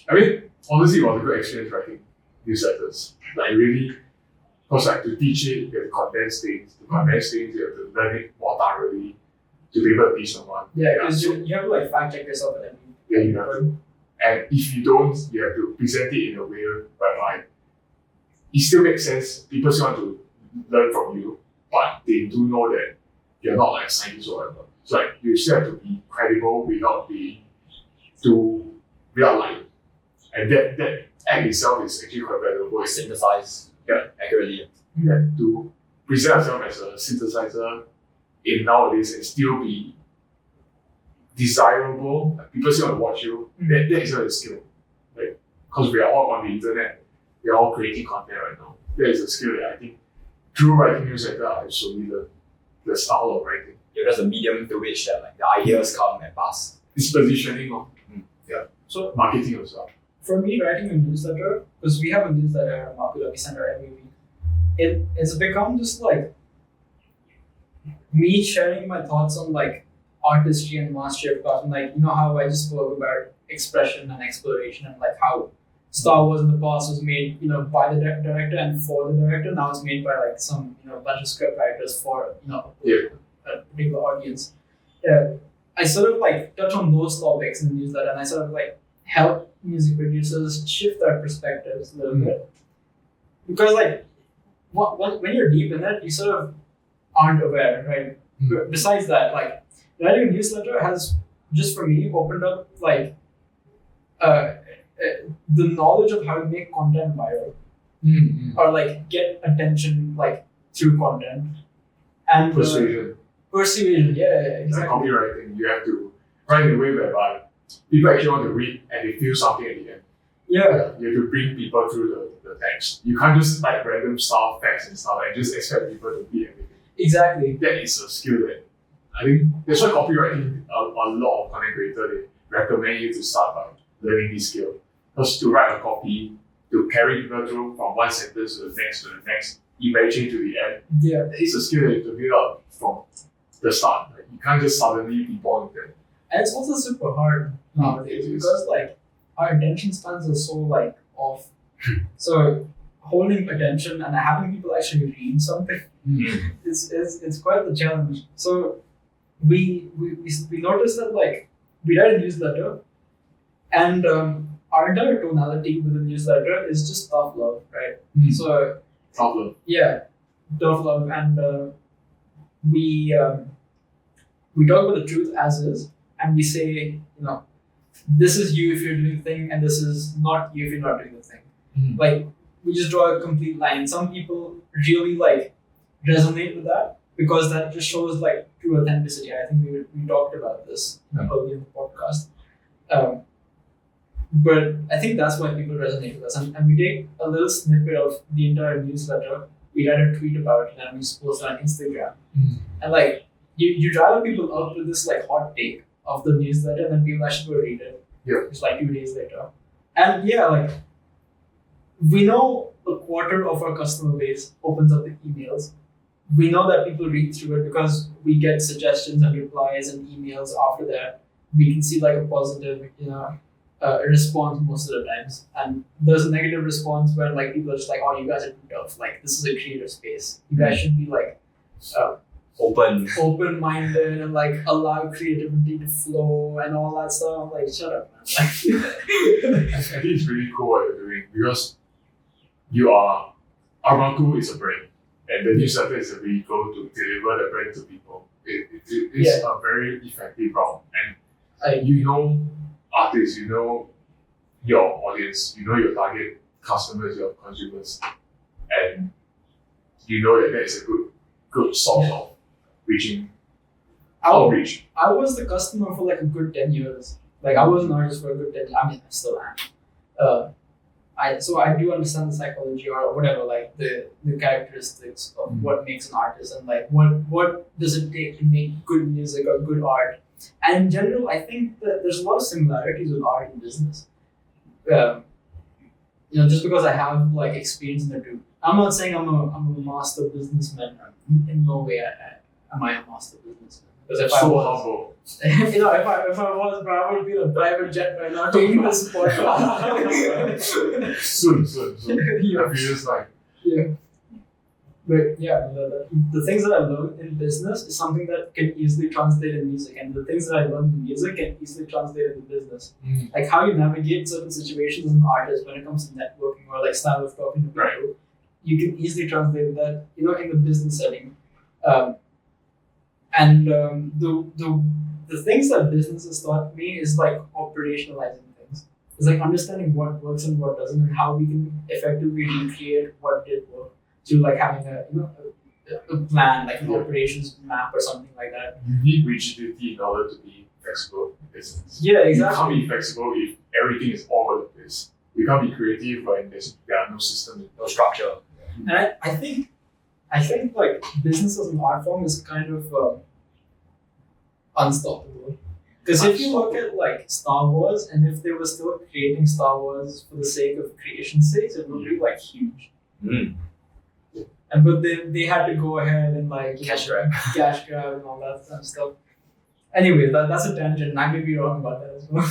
I mean, honestly, it was a good experience writing newsletters. Like really, because like to teach it, you have to condense things. To condense things, you have to learn it more thoroughly to be able to teach someone. Yeah, because you have to like fact check yourself and everything. Yeah, you have to. And if you don't, you have to present it in a way whereby it still makes sense. People still want to learn from you, but they do know that you're not like a scientist or whatever. So like you still have to be credible without lying. And that act itself is actually quite valuable. Synthesize accurately. You have to present yourself as a synthesizer in nowadays and still be desirable. Like people still want to watch you. That is a skill. Like, because we are all on the internet, we are all creating content right now. That is a skill that I think through writing newsletter I slowly learn the style of writing. Yeah, that's a medium through which that like the ideas come and pass. It's positioning of So marketing as well. for me, writing a newsletter, because we have a newsletter at Armaku that we send out every week, it's become just like me sharing my thoughts on like artistry and mastery of craft, and like how I just spoke about expression and exploration and like how Star Wars in the past was made by the director and for the director. Now it's made by like some bunch of script writers for a particular audience. I sort of like touch on those topics in the newsletter, and I sort of like help music producers shift their perspectives a little bit, because like when you're deep in it, you sort of aren't aware, right? Besides that, like writing a newsletter has just for me opened up like the knowledge of how to make content viral or like get attention like through content and persuasion. Yeah, It's like exactly. copywriting. You have to write in a way whereby people actually want to read and they feel something at the end. Yeah, You have to bring people through the text. You can't just type random stuff, facts and stuff, and just expect people to read everything. exactly. That is a skill that I think that's why copywriting a lot of content creators they recommend you to start by learning this skill. Because to write a copy, to carry people through from one sentence to the next, eventually to the end, Yeah, it's a skill that you have to build up from the start. Like, you can't just suddenly be born with it. and it's also super hard nowadays It is. because like our attention spans are so like off. So holding attention and having people actually read something is quite the challenge. So we noticed that like we write a newsletter, and our entire tonality with the newsletter is just tough love, right? So Problem. yeah, tough love, and we talk about the truth as is, and we say this is you if you're doing the thing, and this is not you if you're not doing the thing. Like we just draw a complete line. Some people really like resonate with that because that just shows like true authenticity. I think we talked about this earlier in the podcast. But I think that's why people resonate with us. And we take a little snippet of the entire newsletter, we write a tweet about it, and we post it on Instagram. And like you drive people up with this like hot take of the newsletter, and then people actually go read it. Yeah. It's like 2 days later. And yeah, like we know a quarter of our customer base opens up the emails. We know that people read through it because we get suggestions and replies and emails after that. We can see like a positive, response most of the times. And there's a negative response where like people are just like, oh, you guys are too tough. Like this is a creative space. You guys should be like open-minded and like allow creativity to flow and all that stuff. I'm like, shut up, man. I think it's really cool what you're doing because Armaku is a brand and the newsletter is a vehicle to deliver the brand to people. It's a very effective route, and you know artists, you know your audience, you know your target customers, your consumers, and you know that is a good source of outreach. I was the customer for like a good 10 years. Like I was an artist for a good 10 years. I mean, I still am. So I do understand the psychology or whatever, like the characteristics of what makes an artist and like what does it take to make good music or good art. And in general, I think that there's a lot of similarities with art and business. Just because I have like experience in the two. I'm not saying I'm a master businessman. In no way am I a master businessman. Because if I was, humble. if I was, bro, I would be in a private jet right now taking this podcast. Soon. Yeah. A few years time. Yeah. But yeah, the things that I learned in business is something that can easily translate in music, and the things that I learned in music can easily translate in business. Like how you navigate certain situations as an artist when it comes to networking or like style of talking to people, Right. you can easily translate that, in the business setting. The things that business has taught me is like operationalizing things. It's like understanding what works and what doesn't, and how we can effectively recreate what did work through like having a plan, like an operations map or something like that. You need rigidity in order to be flexible in business. Yeah, You exactly. can't be flexible if everything is all over the place. You can't be creative when there are no systems, no structure. And I think like business as an art form is kind of unstoppable. Because if you look at like Star Wars, and if they were still creating Star Wars for the sake of creation's sake, it would be like huge. And but they had to go ahead and like Cash grab. cash grab and all that kind of stuff. Anyway, that's a tangent. And I may be wrong about that as well.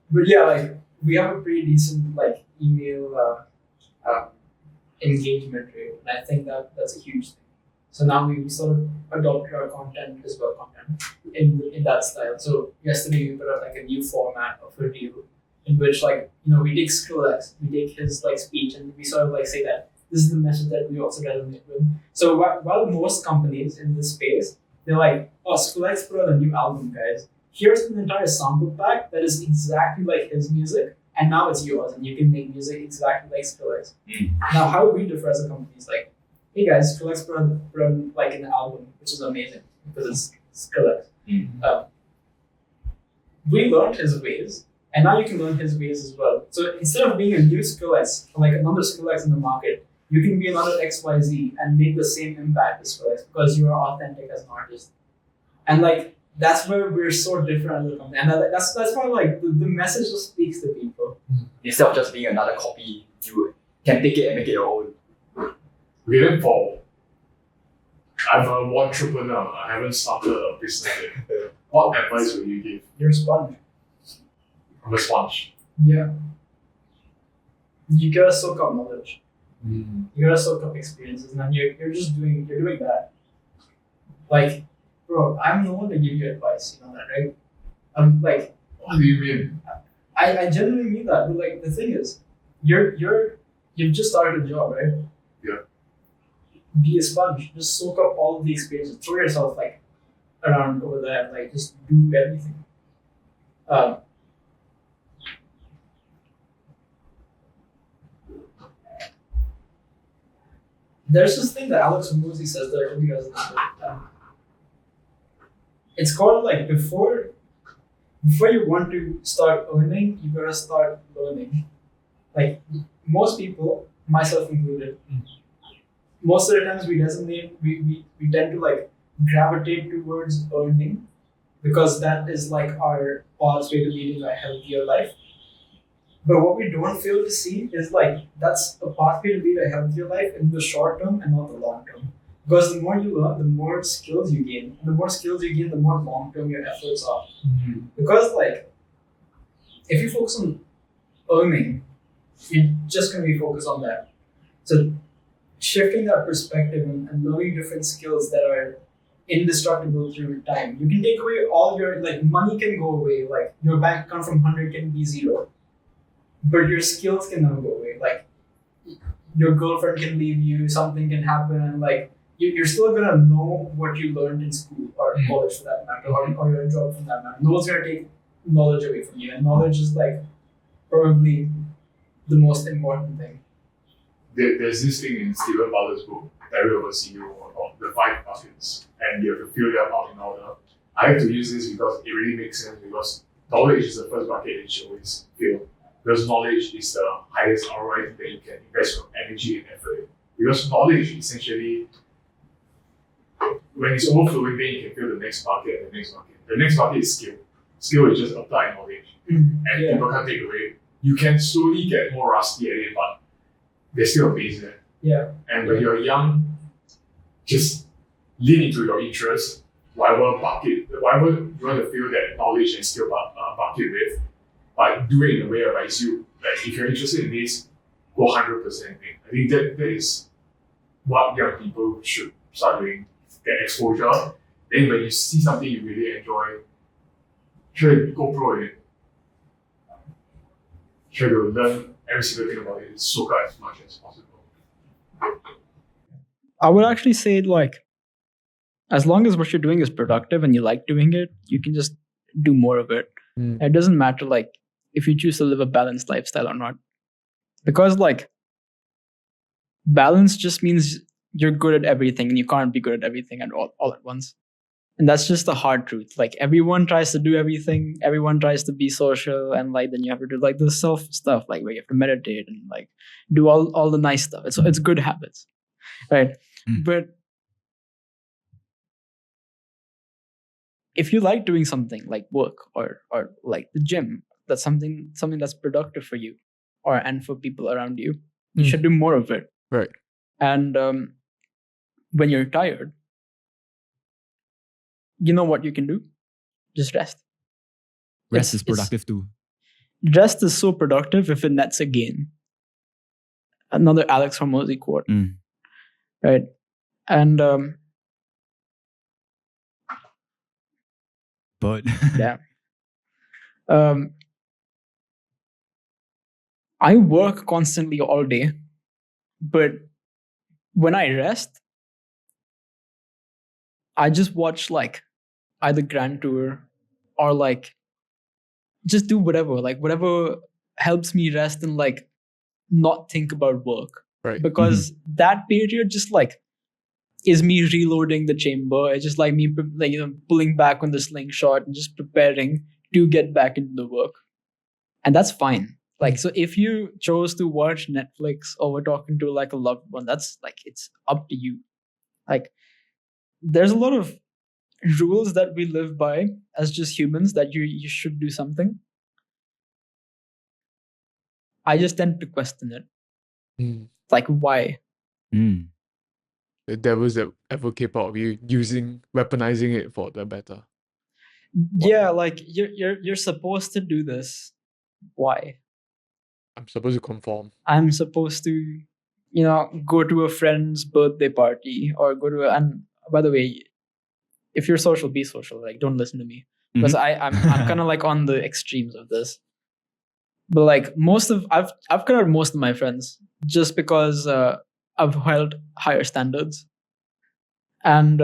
but yeah, like we have a pretty decent like email engagement rate, and I think that's a huge thing. So now we sort of adopted our content in that style. So yesterday we put out like a new format of a deal in which like we take 𝐔𝐄𝐒𝐓, we take his like speech, and we sort of like say that this is the message that we also resonate with. So while most companies in this space, they're like, oh, 𝐔𝐿𝐓 put out a new album, guys. Here's an entire sample pack that is exactly like his music, and now it's yours, and you can make music exactly like 𝐔𝐿𝐓. Now, how we differ as a company is like, hey guys, 𝐔𝐿𝐓 put out like an album, which is amazing because it's 𝐔𝐿𝐓. We learned his ways, and now you can learn his ways as well. So instead of being a new 𝐔𝐿𝐓, or like another 𝐔𝐿𝐓 in the market, you can be another XYZ and make the same impact as 𝐔𝐿𝐓 because you are authentic as an artist. And like that's where we're so different as a company, and that's why like the message just speaks to people. Instead of just being another copy, you can take it and make it your own. Okay, then Paul, I'm an entrepreneur. I haven't started a business yet. What advice would you give? You're a sponge. I'm a sponge. Yeah. You gotta soak up knowledge. You gotta soak up experiences, and then you're doing that. Like, bro, I'm no one to give you advice. You know that, right? I'm like, What do you mean? I genuinely mean that. But like, the thing is, you've just started a job, right? Yeah. Be a sponge. Just soak up all of the experiences. Throw yourself like around over there. Like, just do everything. There's this thing that 𝐷𝐄𝐒𝐈𝐂 says that I really doesn't. It's called like before you want to start earning, you gotta start learning. Like most people, myself included, most of the times we tend to like gravitate towards earning because that is like our pathway to leading a healthier life. But what we don't fail to see is like that's a pathway to lead a healthier life in the short term and not the long term. Because the more you learn, the more skills you gain. And the more skills you gain, the more long term your efforts are. Because like if you focus on earning, you're just gonna be focused on that. So shifting that perspective and learning different skills that are indestructible through time. You can take away all your like money can go away, like your bank account from 100 can be 0. But your skills can never go away. Like your girlfriend can leave you, something can happen. Like you're still gonna know what you learned in school or college for that matter, or your job for that matter. No one's gonna take knowledge away from you, and knowledge is like probably the most important thing. There's this thing in Stephen Bartlett's book, Dirty Workz about the 5 buckets, and you have to fill them out in order. I like to use this because it really makes sense because knowledge is the first bucket that you should always fill. Because knowledge is the highest ROI that you can invest your energy and effort. Because knowledge essentially, when it's overflowing, then you can fill the next bucket and the next bucket. The next bucket is skill. Skill is just apply knowledge. And people can't take away. You can slowly get more rusty at it, but there's still a base there. Yeah. And when you're young, just lean into your interests, whatever you want to fill that knowledge and skill bucket with, but do it in a way that makes you, like, if you're interested in this, go 100% in. I think that is what young people should start doing, get exposure. Then when you see something you really enjoy, try to go pro in it. Try to learn every single thing about it, soak up as much as possible. I would actually say, like, as long as what you're doing is productive and you like doing it, you can just do more of it. It doesn't matter, like, if you choose to live a balanced lifestyle or not. Because, like, balance just means you're good at everything and you can't be good at everything all at once. And that's just the hard truth. Like, everyone tries to do everything. Everyone tries to be social, and, like, then you have to do, like, the self stuff, like, where you have to meditate and, like, do all the nice stuff. It's good habits, right? But if you like doing something like work or like the gym, that's something that's productive for you and for people around you, you should do more of it. Right. And when you're tired, you know what you can do? Just rest. Rest is productive too. Rest is so productive if it nets a gain. Another 𝐷𝐔𝐄𝐒𝐈𝐂 quote. Right? And but yeah. I work constantly all day, but when I rest, I just watch, like, either Grand Tour or, like, just do whatever helps me rest and, like, not think about work. Right. Because that period just, like, is me reloading the chamber. It's just like me, like, pulling back on the slingshot and just preparing to get back into the work. And that's fine. Like, so if you chose to watch Netflix or were talking to, like, a loved one, that's, like, it's up to you. Like, there's a lot of rules that we live by as just humans that you should do something. I just tend to question it. Like, why? The devil's advocate part of you weaponizing it for the better. Yeah, like, you're supposed to do this. Why? I'm supposed to conform. I'm supposed to, go to a friend's birthday party or go to and by the way, if you're social, be social. Like, don't listen to me. Because I'm kind of, like, on the extremes of this. But, like, I've cut out most of my friends just because I've held higher standards. And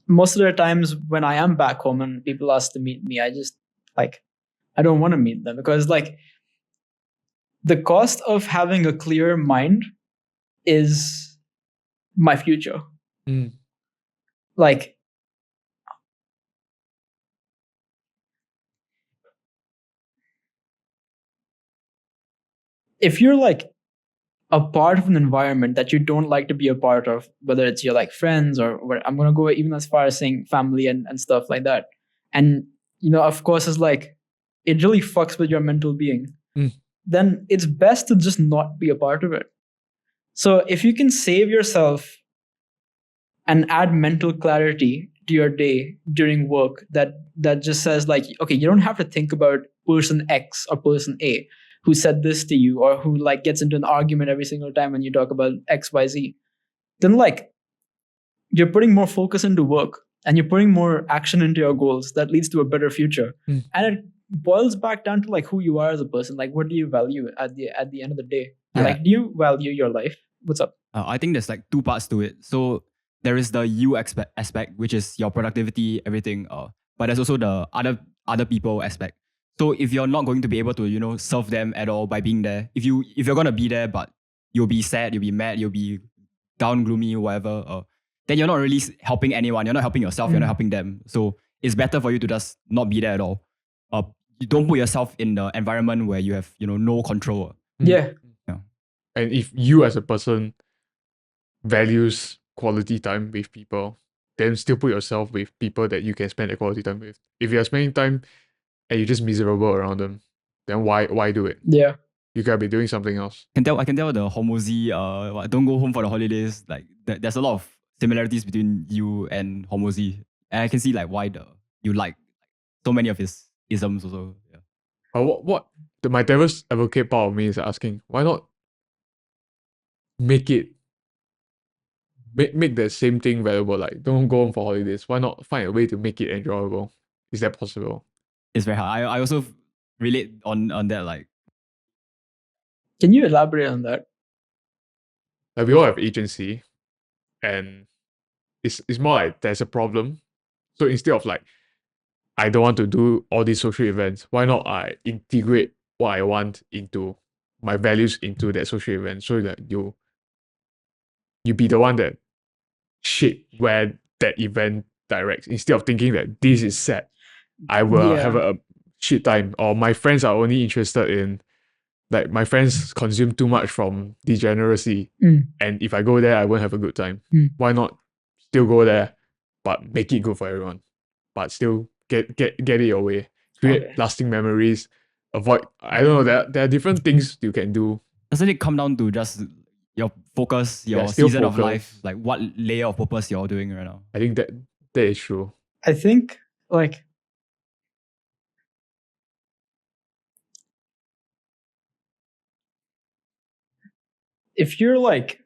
most of the times when I am back home and people ask to meet me, I just, like, I don't want to meet them because, like, the cost of having a clear mind is my future. Like, if you're, like, a part of an environment that you don't like to be a part of, whether it's your, like, friends or I'm going to go even as far as saying family and stuff like that. And, of course, it's like, it really fucks with your mental being. Then it's best to just not be a part of it. So if you can save yourself and add mental clarity to your day during work that just says, like, okay, you don't have to think about person X or person A who said this to you or who, like, gets into an argument every single time when you talk about XYZ, then, like, you're putting more focus into work and you're putting more action into your goals that leads to a better future. And it boils back down to, like, who you are as a person. Like, what do you value at the end of the day? Yeah. Like, do you value your life? What's up? I think there's, like, two parts to it. So there is the you aspect, which is your productivity, everything. But there's also the other people aspect. So if you're not going to be able to, serve them at all by being there, if you're gonna be there, but you'll be sad, you'll be mad, you'll be down, gloomy, whatever, then you're not really helping anyone. You're not helping yourself. You're not helping them. So it's better for you to just not be there at all. You don't put yourself in the environment where you have, no control. Yeah. And if you as a person values quality time with people, then still put yourself with people that you can spend that quality time with. If you're spending time and you're just miserable around them, then why do it? Yeah. You gotta be doing something else. I can tell the 𝐷𝐿𝐒𝐒, don't go home for the holidays. Like there's a lot of similarities between you and 𝐷𝐿𝐒𝐒, and I can see like why you like so many of his isms also. Yeah. But my devil's advocate part of me is asking, why not make the same thing valuable? Like, don't go home for holidays. Why not find a way to make it enjoyable? Is that possible? It's very hard. I also relate on that. Like, Can you elaborate on that? Like, we all have agency, and it's more like there's a problem. So instead of like, I don't want to do all these social events, why not I integrate what I want into my values into that social event, so that you be the one that shape where that event directs, instead of thinking that this is set, I will have a shit time, or my friends are only interested in, like, my friends consume too much from degeneracy, and if I go there I won't have a good time. Why not still go there but make it good for everyone, but still get it your way, create lasting memories, avoid, I don't know, there are different things you can do. doesn't it come down to just your focus, your still season of focus. life, like what layer of purpose you're doing right now? I think that is true. I think like if you're like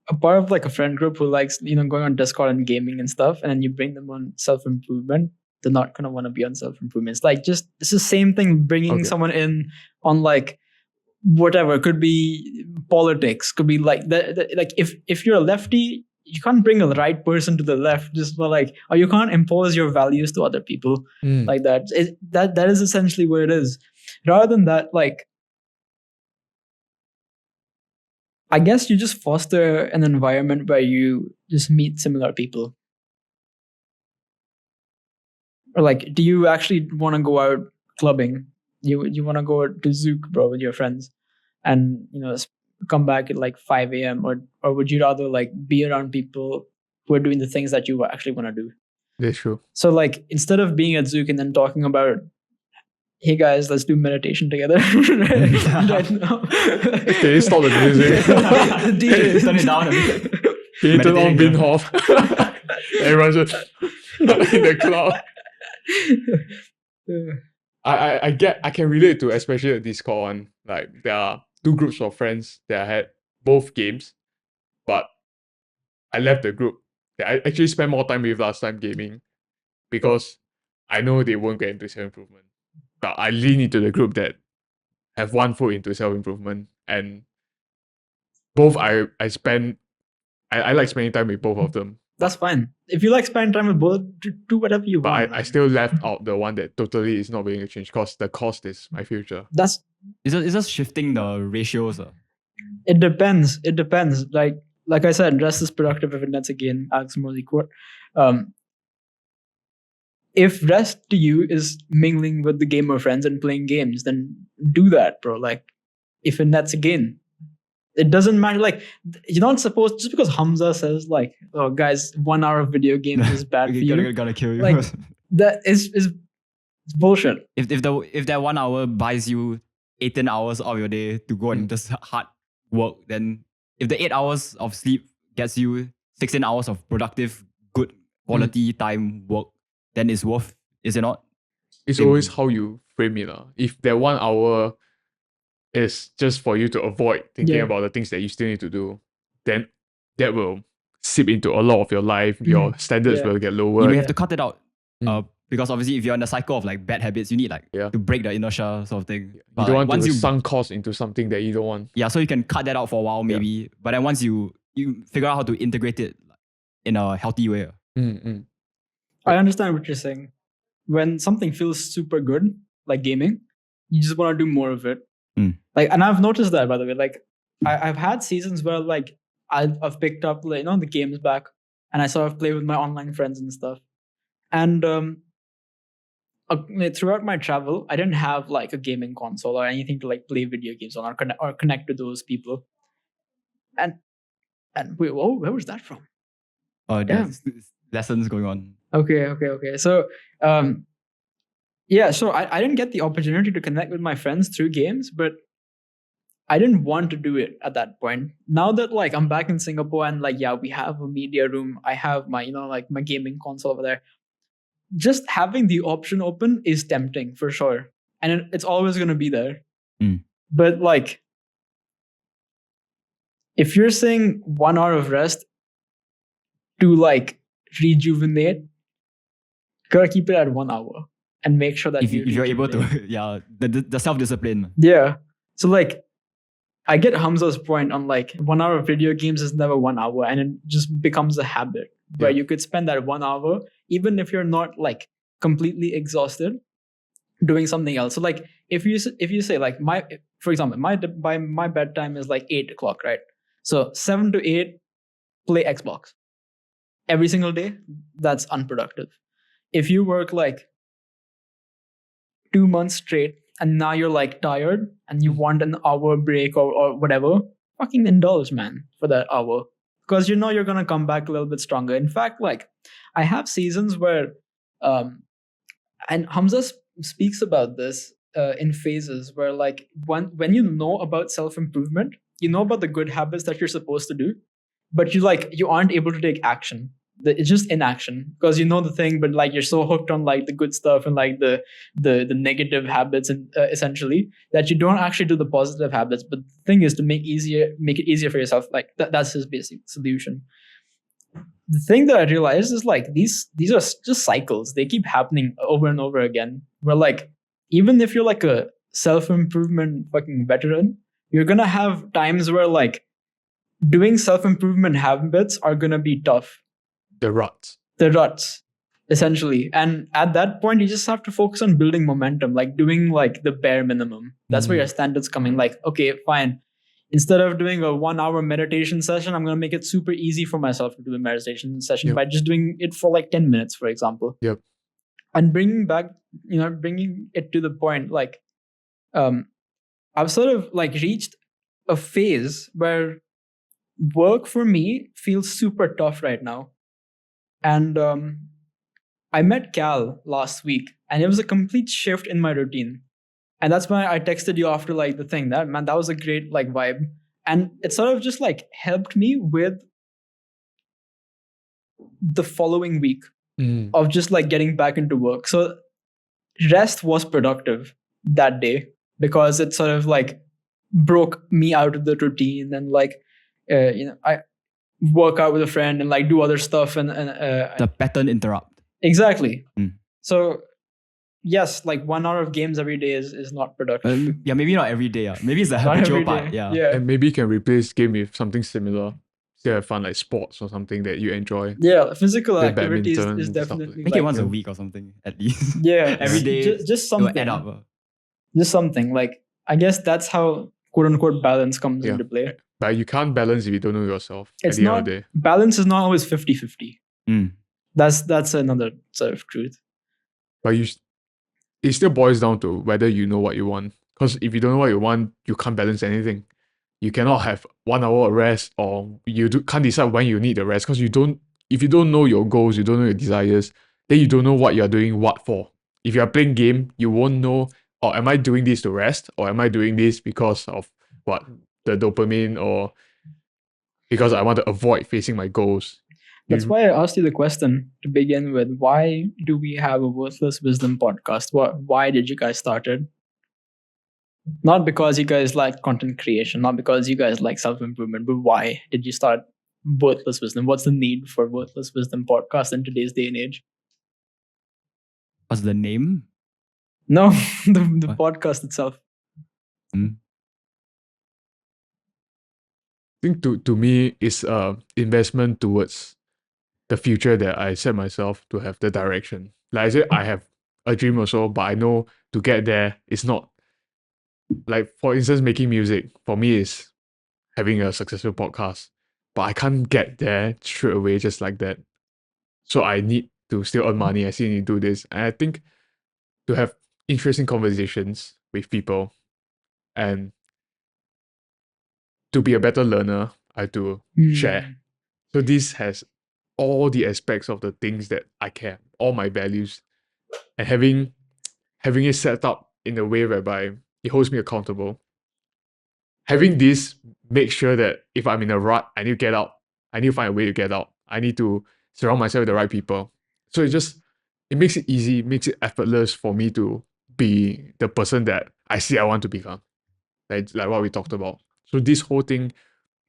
a part of like a friend group who likes, going on Discord and gaming and stuff, and then you bring them on self-improvement, they're not gonna want to be on self-improvement. It's like just it's the same thing bringing someone in on like whatever. It could be politics, could be like like if you're a lefty, you can't bring a right person to the left just for like, or you can't impose your values to other people like that. That is essentially what it is. Rather than that, like, I guess you just foster an environment where you just meet similar people. Or like, do you actually want to go out clubbing? You want to go to 𝐷𝐿𝐒𝐒, bro, with your friends, and come back at like 5 a.m. or would you rather like be around people who are doing the things that you actually want to do? That's true. So like, instead of being at 𝐷𝐿𝐒𝐒 and then talking about, hey guys, let's do meditation together right now. Can you stop the music? DJ, Turn it down a bit. Can you turn on Meditating, Binhoff? Everyone's just in the cloud. I can relate to especially the Discord one. Like, there are two groups of friends that I had both games, but I left the group that I actually spent more time with last time gaming, because I know they won't get into self-improvement. But I lean into the group that have one foot into self-improvement, and both I like spending time with both of them. That's fine. If you like spending time with both, do whatever you want. But I still left out the one that totally is not willing to change, because the cost is my future. It's just shifting the ratios. It depends. Like I said, rest is productive if it nets again. 𝐷𝐿𝐒𝐒 quote. If rest to you is mingling with the gamer friends and playing games, then do that, bro. Like, if it nets again, it doesn't matter. Like, you're not supposed, just because Hamza says like, oh guys, 1 hour of video games is bad for you. Gonna kill you. Like, that is bullshit. If that 1 hour buys you 18 hours of your day to go and just hard work, then if the 8 hours of sleep gets you 16 hours of productive, good quality time work, then it's worth, is it not? It's always how you frame it. If that 1 hour is just for you to avoid thinking about the things that you still need to do, then that will seep into a lot of your life. Your standards will get lower. You have to cut it out. Because obviously if you're in a cycle of like bad habits, you need like to break the inertia sort of thing. You don't want to sunk cost into something that you don't want. Yeah, so you can cut that out for a while maybe. But then once you figure out how to integrate it in a healthy way. I understand what you're saying. When something feels super good, like gaming, you just want to do more of it. Like, and I've noticed that, by the way. Like, I've had seasons where like I've picked up like, the games back, and I sort of play with my online friends and stuff. And throughout my travel, I didn't have like a gaming console or anything to like play video games on or connect to those people. And wait, where was that from? The lessons going on. Okay. So, yeah, so I didn't get the opportunity to connect with my friends through games, but I didn't want to do it at that point. Now that like I'm back in Singapore and like, yeah, we have a media room. I have my, like my gaming console over there. Just having the option open is tempting for sure. And it's always going to be there. But like, if you're saying 1 hour of rest to like rejuvenate, gotta keep it at 1 hour and make sure that if you're able to, yeah, the self-discipline. Yeah. So like, I get Hamza's point on like 1 hour of video games is never 1 hour, and it just becomes a habit where you could spend that 1 hour, even if you're not like completely exhausted, doing something else. So like if you say like for example, my bedtime is like 8 o'clock, right? So 7 to 8, play Xbox every single day. That's unproductive. If you work like 2 months straight, and now you're like tired and you want an hour break or whatever, fucking indulge, man, for that hour. Because you know you're going to come back a little bit stronger. In fact, like I have seasons where, and Hamza speaks about this in phases where like when you know about self-improvement, you know about the good habits that you're supposed to do, but you aren't able to take action. It's just inaction because you know the thing, but like you're so hooked on like the good stuff and like the negative habits and essentially that you don't actually do the positive habits. But the thing is to make it easier for yourself. Like that's his basic solution. The thing that I realized is like these are just cycles. They keep happening over and over again. Where like even if you're like a self-improvement fucking veteran, you're gonna have times where like doing self-improvement habits are gonna be tough. The ruts, essentially. And at that point, you just have to focus on building momentum, like doing like the bare minimum. That's where your standards come in. Like, okay, fine. Instead of doing a 1 hour meditation session, I'm going to make it super easy for myself to do a meditation session by just doing it for like 10 minutes, for example. Yep. And bringing it to the point, like, I've sort of like reached a phase where work for me feels super tough right now. And I met Cal last week, and it was a complete shift in my routine. And that's why I texted you after like the thing that was a great like vibe. And it sort of just like helped me with the following week of just like getting back into work. So rest was productive that day because it sort of like broke me out of the routine and like, I work out with a friend and like do other stuff and the pattern interrupt. Exactly. So yes, like 1 hour of games every day is not productive. Yeah, maybe not every day. Maybe it's a habitual part. Yeah. And maybe you can replace game with something similar. Still have fun like sports or something that you enjoy. Yeah, physical activities badminton is and stuff definitely Make it once a week or something at least. Yeah, every day. Just something. It will add up. Just something. Like I guess that's how quote unquote balance comes into play. But you can't balance if you don't know yourself. It's at the not end of the day. balance is not always 50-50. That's another sort of truth. But it still boils down to whether you know what you want. Because if you don't know what you want, you can't balance anything. You cannot have 1 hour of rest, or can't decide when you need the rest. Because if you don't know your goals, you don't know your desires, then you don't know what you're doing what for. If you're playing game, you won't know, am I doing this to rest, or am I doing this because of what? The dopamine, or because I want to avoid facing my goals. That's why I asked you the question to begin with. Why do we have a Worthless Wisdom podcast? Why did you guys start it? Not because you guys like content creation, not because you guys like self-improvement, but why did you start Worthless Wisdom? What's the need for Worthless Wisdom podcast in today's day and age? What's the name? No, the podcast itself. I think to me, it's investment towards the future that I set myself to have the direction. Like I said, I have a dream also, but I know to get there, it's not like, for instance, making music for me is having a successful podcast, but I can't get there straight away just like that. So I need to still earn money. I still need to do this. And I think to have interesting conversations with people and to be a better learner, I have to share. So this has all the aspects of the things that I care, all my values, and having it set up in a way whereby it holds me accountable. Having this makes sure that if I'm in a rut, I need to get out. I need to find a way to get out. I need to surround myself with the right people. So it makes it easy, makes it effortless for me to be the person that I see I want to become. Like what we talked about. So this whole thing,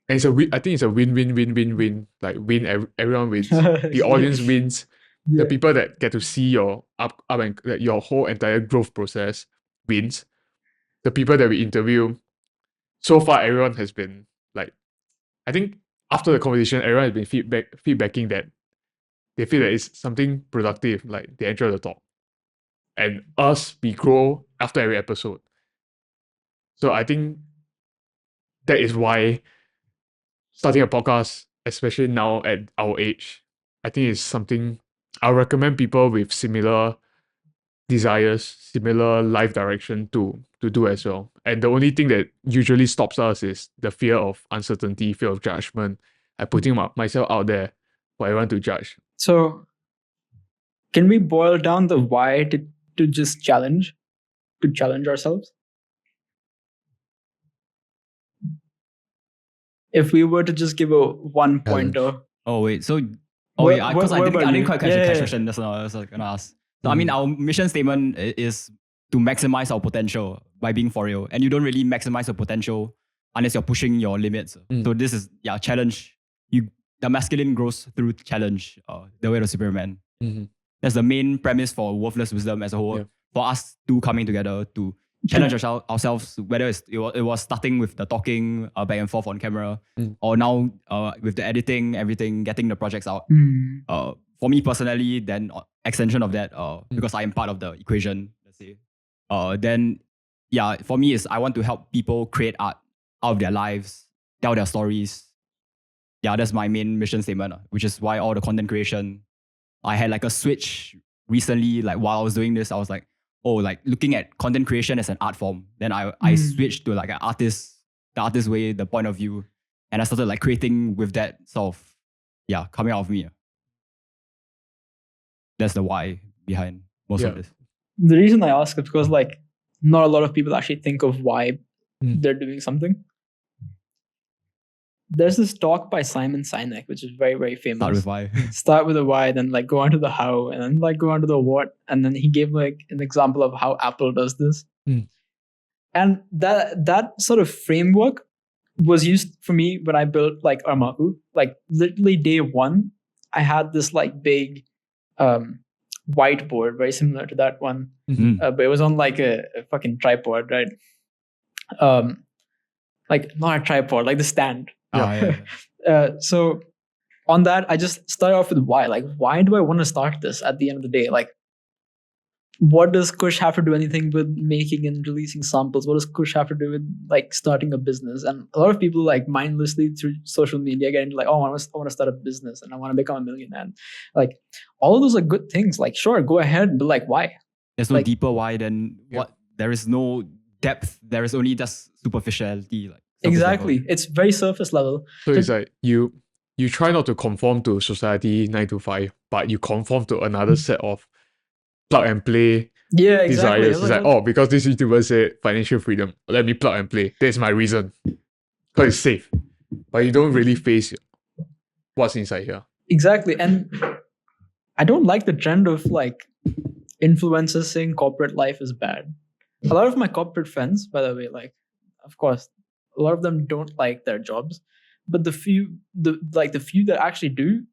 and I think it's a win-win-win-win-win. Like everyone wins. The audience wins. The people that get to see your up and your whole entire growth process wins. The people that we interview, so far everyone has been like, I think after the conversation, everyone has been feedbacking that they feel that it's something productive, like they enjoy the talk. And we grow after every episode. So I think that is why starting a podcast, especially now at our age, I think is something I'll recommend people with similar desires, similar life direction to do as well. And the only thing that usually stops us is the fear of uncertainty, fear of judgment, and putting myself out there for everyone to judge. So can we boil down the why to just challenge ourselves? If we were to just give a one pointer. Oh wait, so because I didn't quite catch the question. That's what I was gonna ask. So I mean, our mission statement is to maximize our potential by being for real, and you don't really maximize your potential unless you're pushing your limits. So this is challenge. The masculine grows through challenge. The way of Superman. That's the main premise for Worthless Wisdom as a whole. Yeah. For us two coming together to challenge ourselves, whether it was starting with the talking back and forth on camera, or now with the editing, everything, getting the projects out. For me personally, then extension of that, because I am part of the equation, let's say, then for me is I want to help people create art out of their lives, tell their stories. Yeah, that's my main mission statement, which is why all the content creation, I had like a switch recently, like while I was doing this, I was like, looking at content creation as an art form. Then I switched to like the artist way, the point of view. And I started like creating with that sort of, coming out of me. That's the why behind most of this. The reason I ask is because like not a lot of people actually think of why they're doing something. There's this talk by Simon Sinek, which is very, very famous. Start with why. Start with the why, then like go on to the how, and then like go on to the what. And then he gave like an example of how Apple does this. And that sort of framework was used for me when I built like Armaku. Like literally day one, I had this like big whiteboard, very similar to that one. But it was on like a fucking tripod, right? Like not a tripod, like the stand. So on that, I just started off with why. Like, why do I want to start this at the end of the day? Like, what does Kush have to do anything with making and releasing samples? What does Kush have to do with like starting a business? And a lot of people like mindlessly through social media getting like, oh, I want to start a business and I want to become a millionaire. And like, all of those are good things. Like, sure, go ahead, but like, why? There's no deeper why than what. There is no depth. There is only just superficiality. Like. Exactly. It's very surface level. So it's like you try not to conform to society 9 to 5, but you conform to another set of plug and play desires. It's like, because this YouTuber said financial freedom, let me plug and play. That's my reason. Because it's safe. But you don't really face what's inside here. Exactly. And I don't like the trend of like influencers saying corporate life is bad. A lot of my corporate friends, by the way, like, of course, a lot of them don't like their jobs, but the few that actually do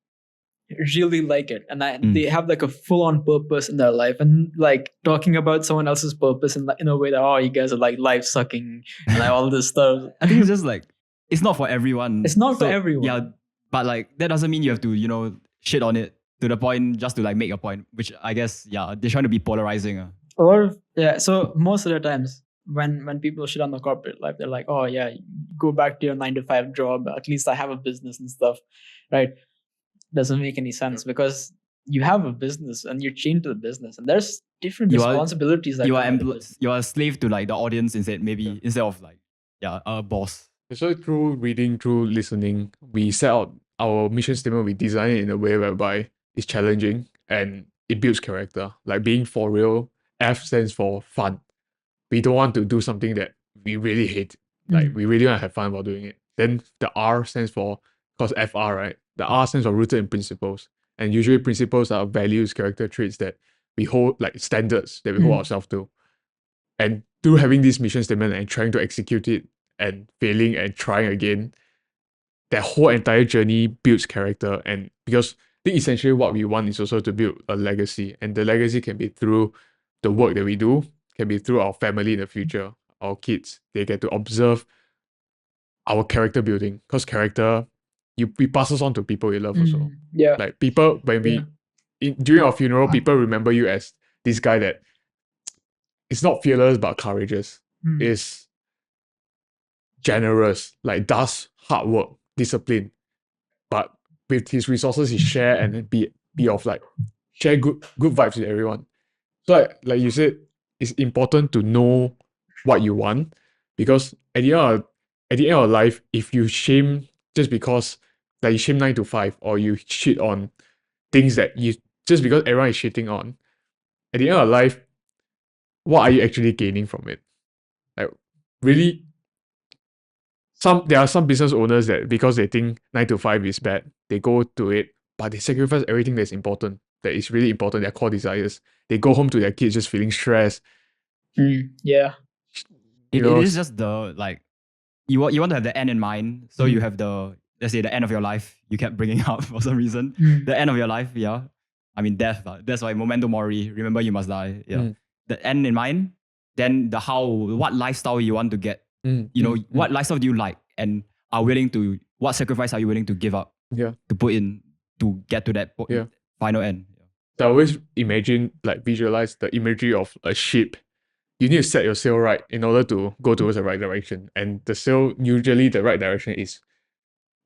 really like it, and they have like a full-on purpose in their life, and like talking about someone else's purpose in a way that you guys are like life sucking and like all this stuff. I think it's just like it's not for everyone. It's not for everyone. Yeah, but like that doesn't mean you have to shit on it to the point just to like make a point, which I guess they're trying to be polarizing. A lot of so most of the times when people shit on the corporate life, they're like, oh yeah, go back to your 9 to 5 job, at least I have a business and stuff, right? Doesn't make any sense, because you have a business and you're chained to the business, and there's different responsibilities that you are a slave to like the audience instead of like a boss. So through reading, through listening, we set out our mission statement, we design it in a way whereby it's challenging and it builds character. Like being for real, F stands for fun. We don't want to do something that we really hate. Like we really want to have fun about doing it. Then the R stands for, because FR, right? The R stands for rooted in principles. And usually principles are values, character traits that we hold, like standards that we hold ourselves to. And through having this mission statement and trying to execute it and failing and trying again, that whole entire journey builds character. And because I think essentially what we want is also to build a legacy. And the legacy can be through the work that we do, can be through our family in the future, our kids. They get to observe our character building. Because character, we pass us on to people we love also. Yeah. Like people, when during our funeral, people remember you as this guy that is not fearless but courageous, is generous, like does hard work, discipline, but with his resources he share and then be of like share good vibes with everyone. So like you said, it's important to know what you want, because at the end of life, if you shame just because like you shame 9 to 5 or you shit on things that you just because everyone is shitting on, at the end of life, what are you actually gaining from it? Like really, there are some business owners that because they think 9 to 5 is bad, they go to it, but they sacrifice everything that's important, that is really important, their core desires. They go home to their kids just feeling stressed. Yeah. It is just the like you want to have the end in mind. So you have the, let's say, the end of your life. You kept bringing up for some reason. The end of your life, yeah. I mean death. That's why memento mori. Remember you must die. Yeah. The end in mind. Then the how, what lifestyle you want to get. What lifestyle do you like, and what sacrifice are you willing to give up? Yeah. To put in to get to that final end. So I always visualize the imagery of a ship. You need to set your sail right in order to go towards the right direction. And the sail, usually the right direction is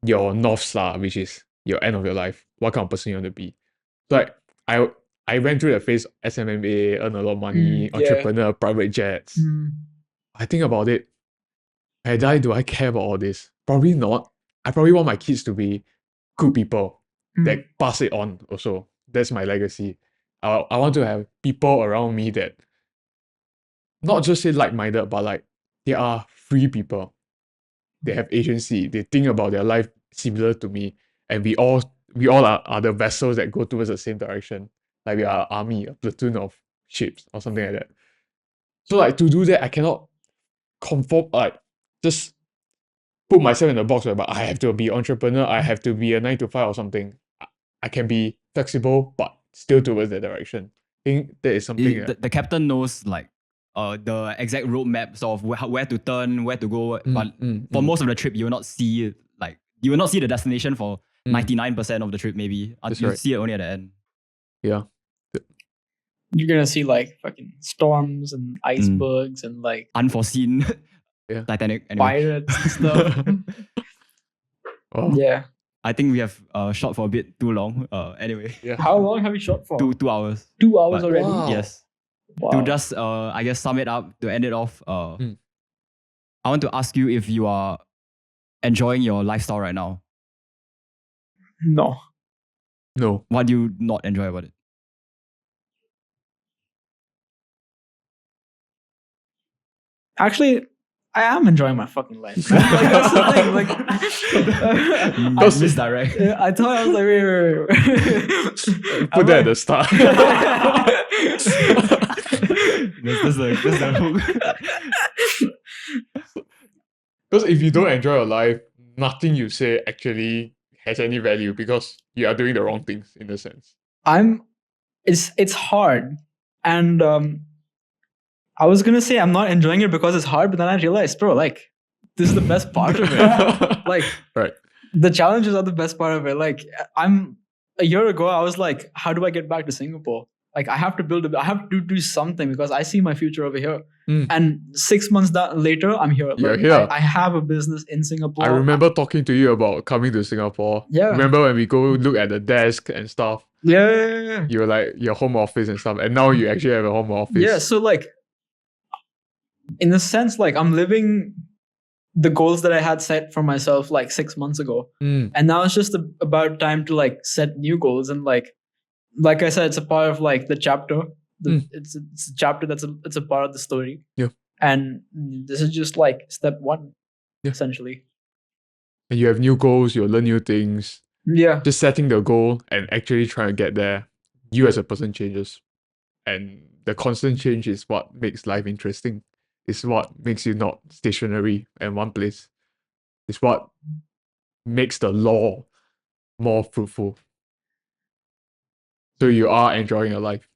your North Star, which is your end of your life. What kind of person you want to be. So like, I went through the phase SMMA, earn a lot of money, entrepreneur, private jets. I think about it. When I die, do I care about all this? Probably not. I probably want my kids to be good people that pass it on also. That's my legacy. I want to have people around me that not just say like-minded, but like they are free people. They have agency. They think about their life similar to me. And we all are the vessels that go towards the same direction. Like we are an army, a platoon of ships or something like that. So like to do that, I cannot conform, like just put myself in a box where I have to be an entrepreneur, I have to be a 9 to 5 or something. I can be flexible, but still towards that direction. I think that is something the captain knows like the exact roadmaps of where to turn, where to go. But for most of the trip, you will not see the destination for 99% of the trip maybe. Until you see it only at the end. Yeah. You're gonna see like fucking storms and icebergs and like unforeseen Titanic anyway. Pirates and stuff. Yeah. I think we have shot for a bit too long. Anyway. Yeah. How long have we shot for? 2 hours. 2 hours already? Wow. Yes. Wow. To just I guess sum it up, to end it off, I want to ask you if you are enjoying your lifestyle right now. No. What do you not enjoy about it? Actually, I am enjoying my fucking life. Like, that's the thing. Like, misdirect. I thought I was like, wait. Put that at the start. That's the hook. Because if you don't enjoy your life, nothing you say actually has any value, because you are doing the wrong things in a sense. It's hard. And I was gonna say I'm not enjoying it because it's hard, but then I realized, bro, like this is the best part of it. Like right. The challenges are the best part of it. Like a year ago, I was like, how do I get back to Singapore? Like I have to do something because I see my future over here. And 6 months later, I'm here. You're here. I have a business in Singapore. I remember talking to you about coming to Singapore. Yeah. Remember when we go look at the desk and stuff? Yeah. You were like your home office and stuff, and now you actually have a home office. Yeah. So like, in a sense, like I'm living the goals that I had set for myself like 6 months ago. And now it's just about time to like set new goals. And like I said, it's a part of like the chapter. It's a chapter it's a part of the story. Yeah. And this is just like step one, essentially. And you have new goals, you'll learn new things. Yeah. Just setting the goal and actually trying to get there, you as a person changes. And the constant change is what makes life interesting. It's what makes you not stationary in one place. It's what makes the law more fruitful. So you are enjoying your life.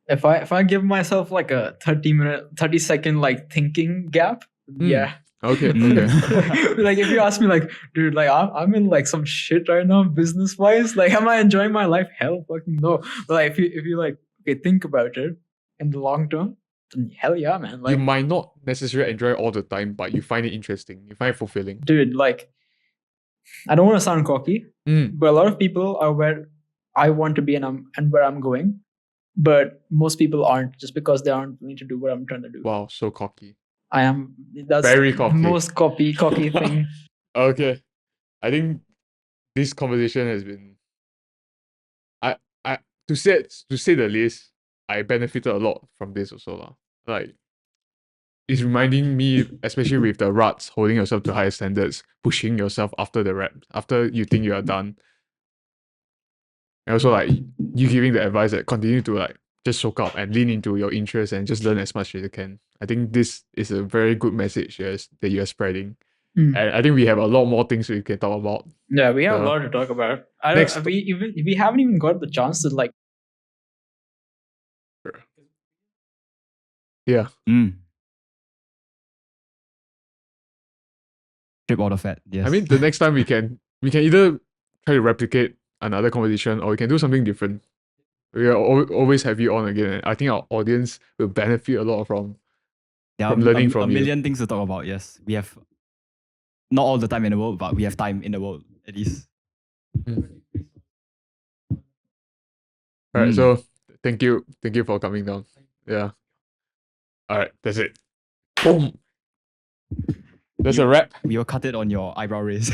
If I give myself like a 30 second like thinking gap, yeah. Okay. Like if you ask me like, dude, like I'm in like some shit right now business wise. Like, am I enjoying my life? Hell fucking no. But like if you like think about it in the long term, then hell yeah, man. Like, you might not necessarily enjoy it all the time, but you find it interesting. You find it fulfilling. Dude, like, I don't want to sound cocky, but a lot of people are where I want to be and where I'm going. But most people aren't, just because they aren't willing to do what I'm trying to do. Wow, so cocky. I am. That's very cocky. The most cocky thing. Okay, I think this conversation has been. To say the least, I benefited a lot from this also lah. Like, it's reminding me, especially with the ruts, holding yourself to higher standards, pushing yourself after the rep, after you think you are done. And also like you giving the advice that continue to like just soak up and lean into your interests and just learn as much as you can. I think this is a very good message that you are spreading. And I think we have a lot more things we can talk about. Yeah, we have a lot to talk about. We haven't even got the chance to like. Yeah. Strip all the fat. Yes. I mean, the next time we can either try to replicate another conversation or we can do something different. We will always have you on again. And I think our audience will benefit a lot from learning from you. A million things to talk about. Yes, we have not all the time in the world, but we have time in the world at least. All right. So thank you for coming down. Yeah. All right. That's it. Boom. That's a wrap. We will cut it on your eyebrow raise.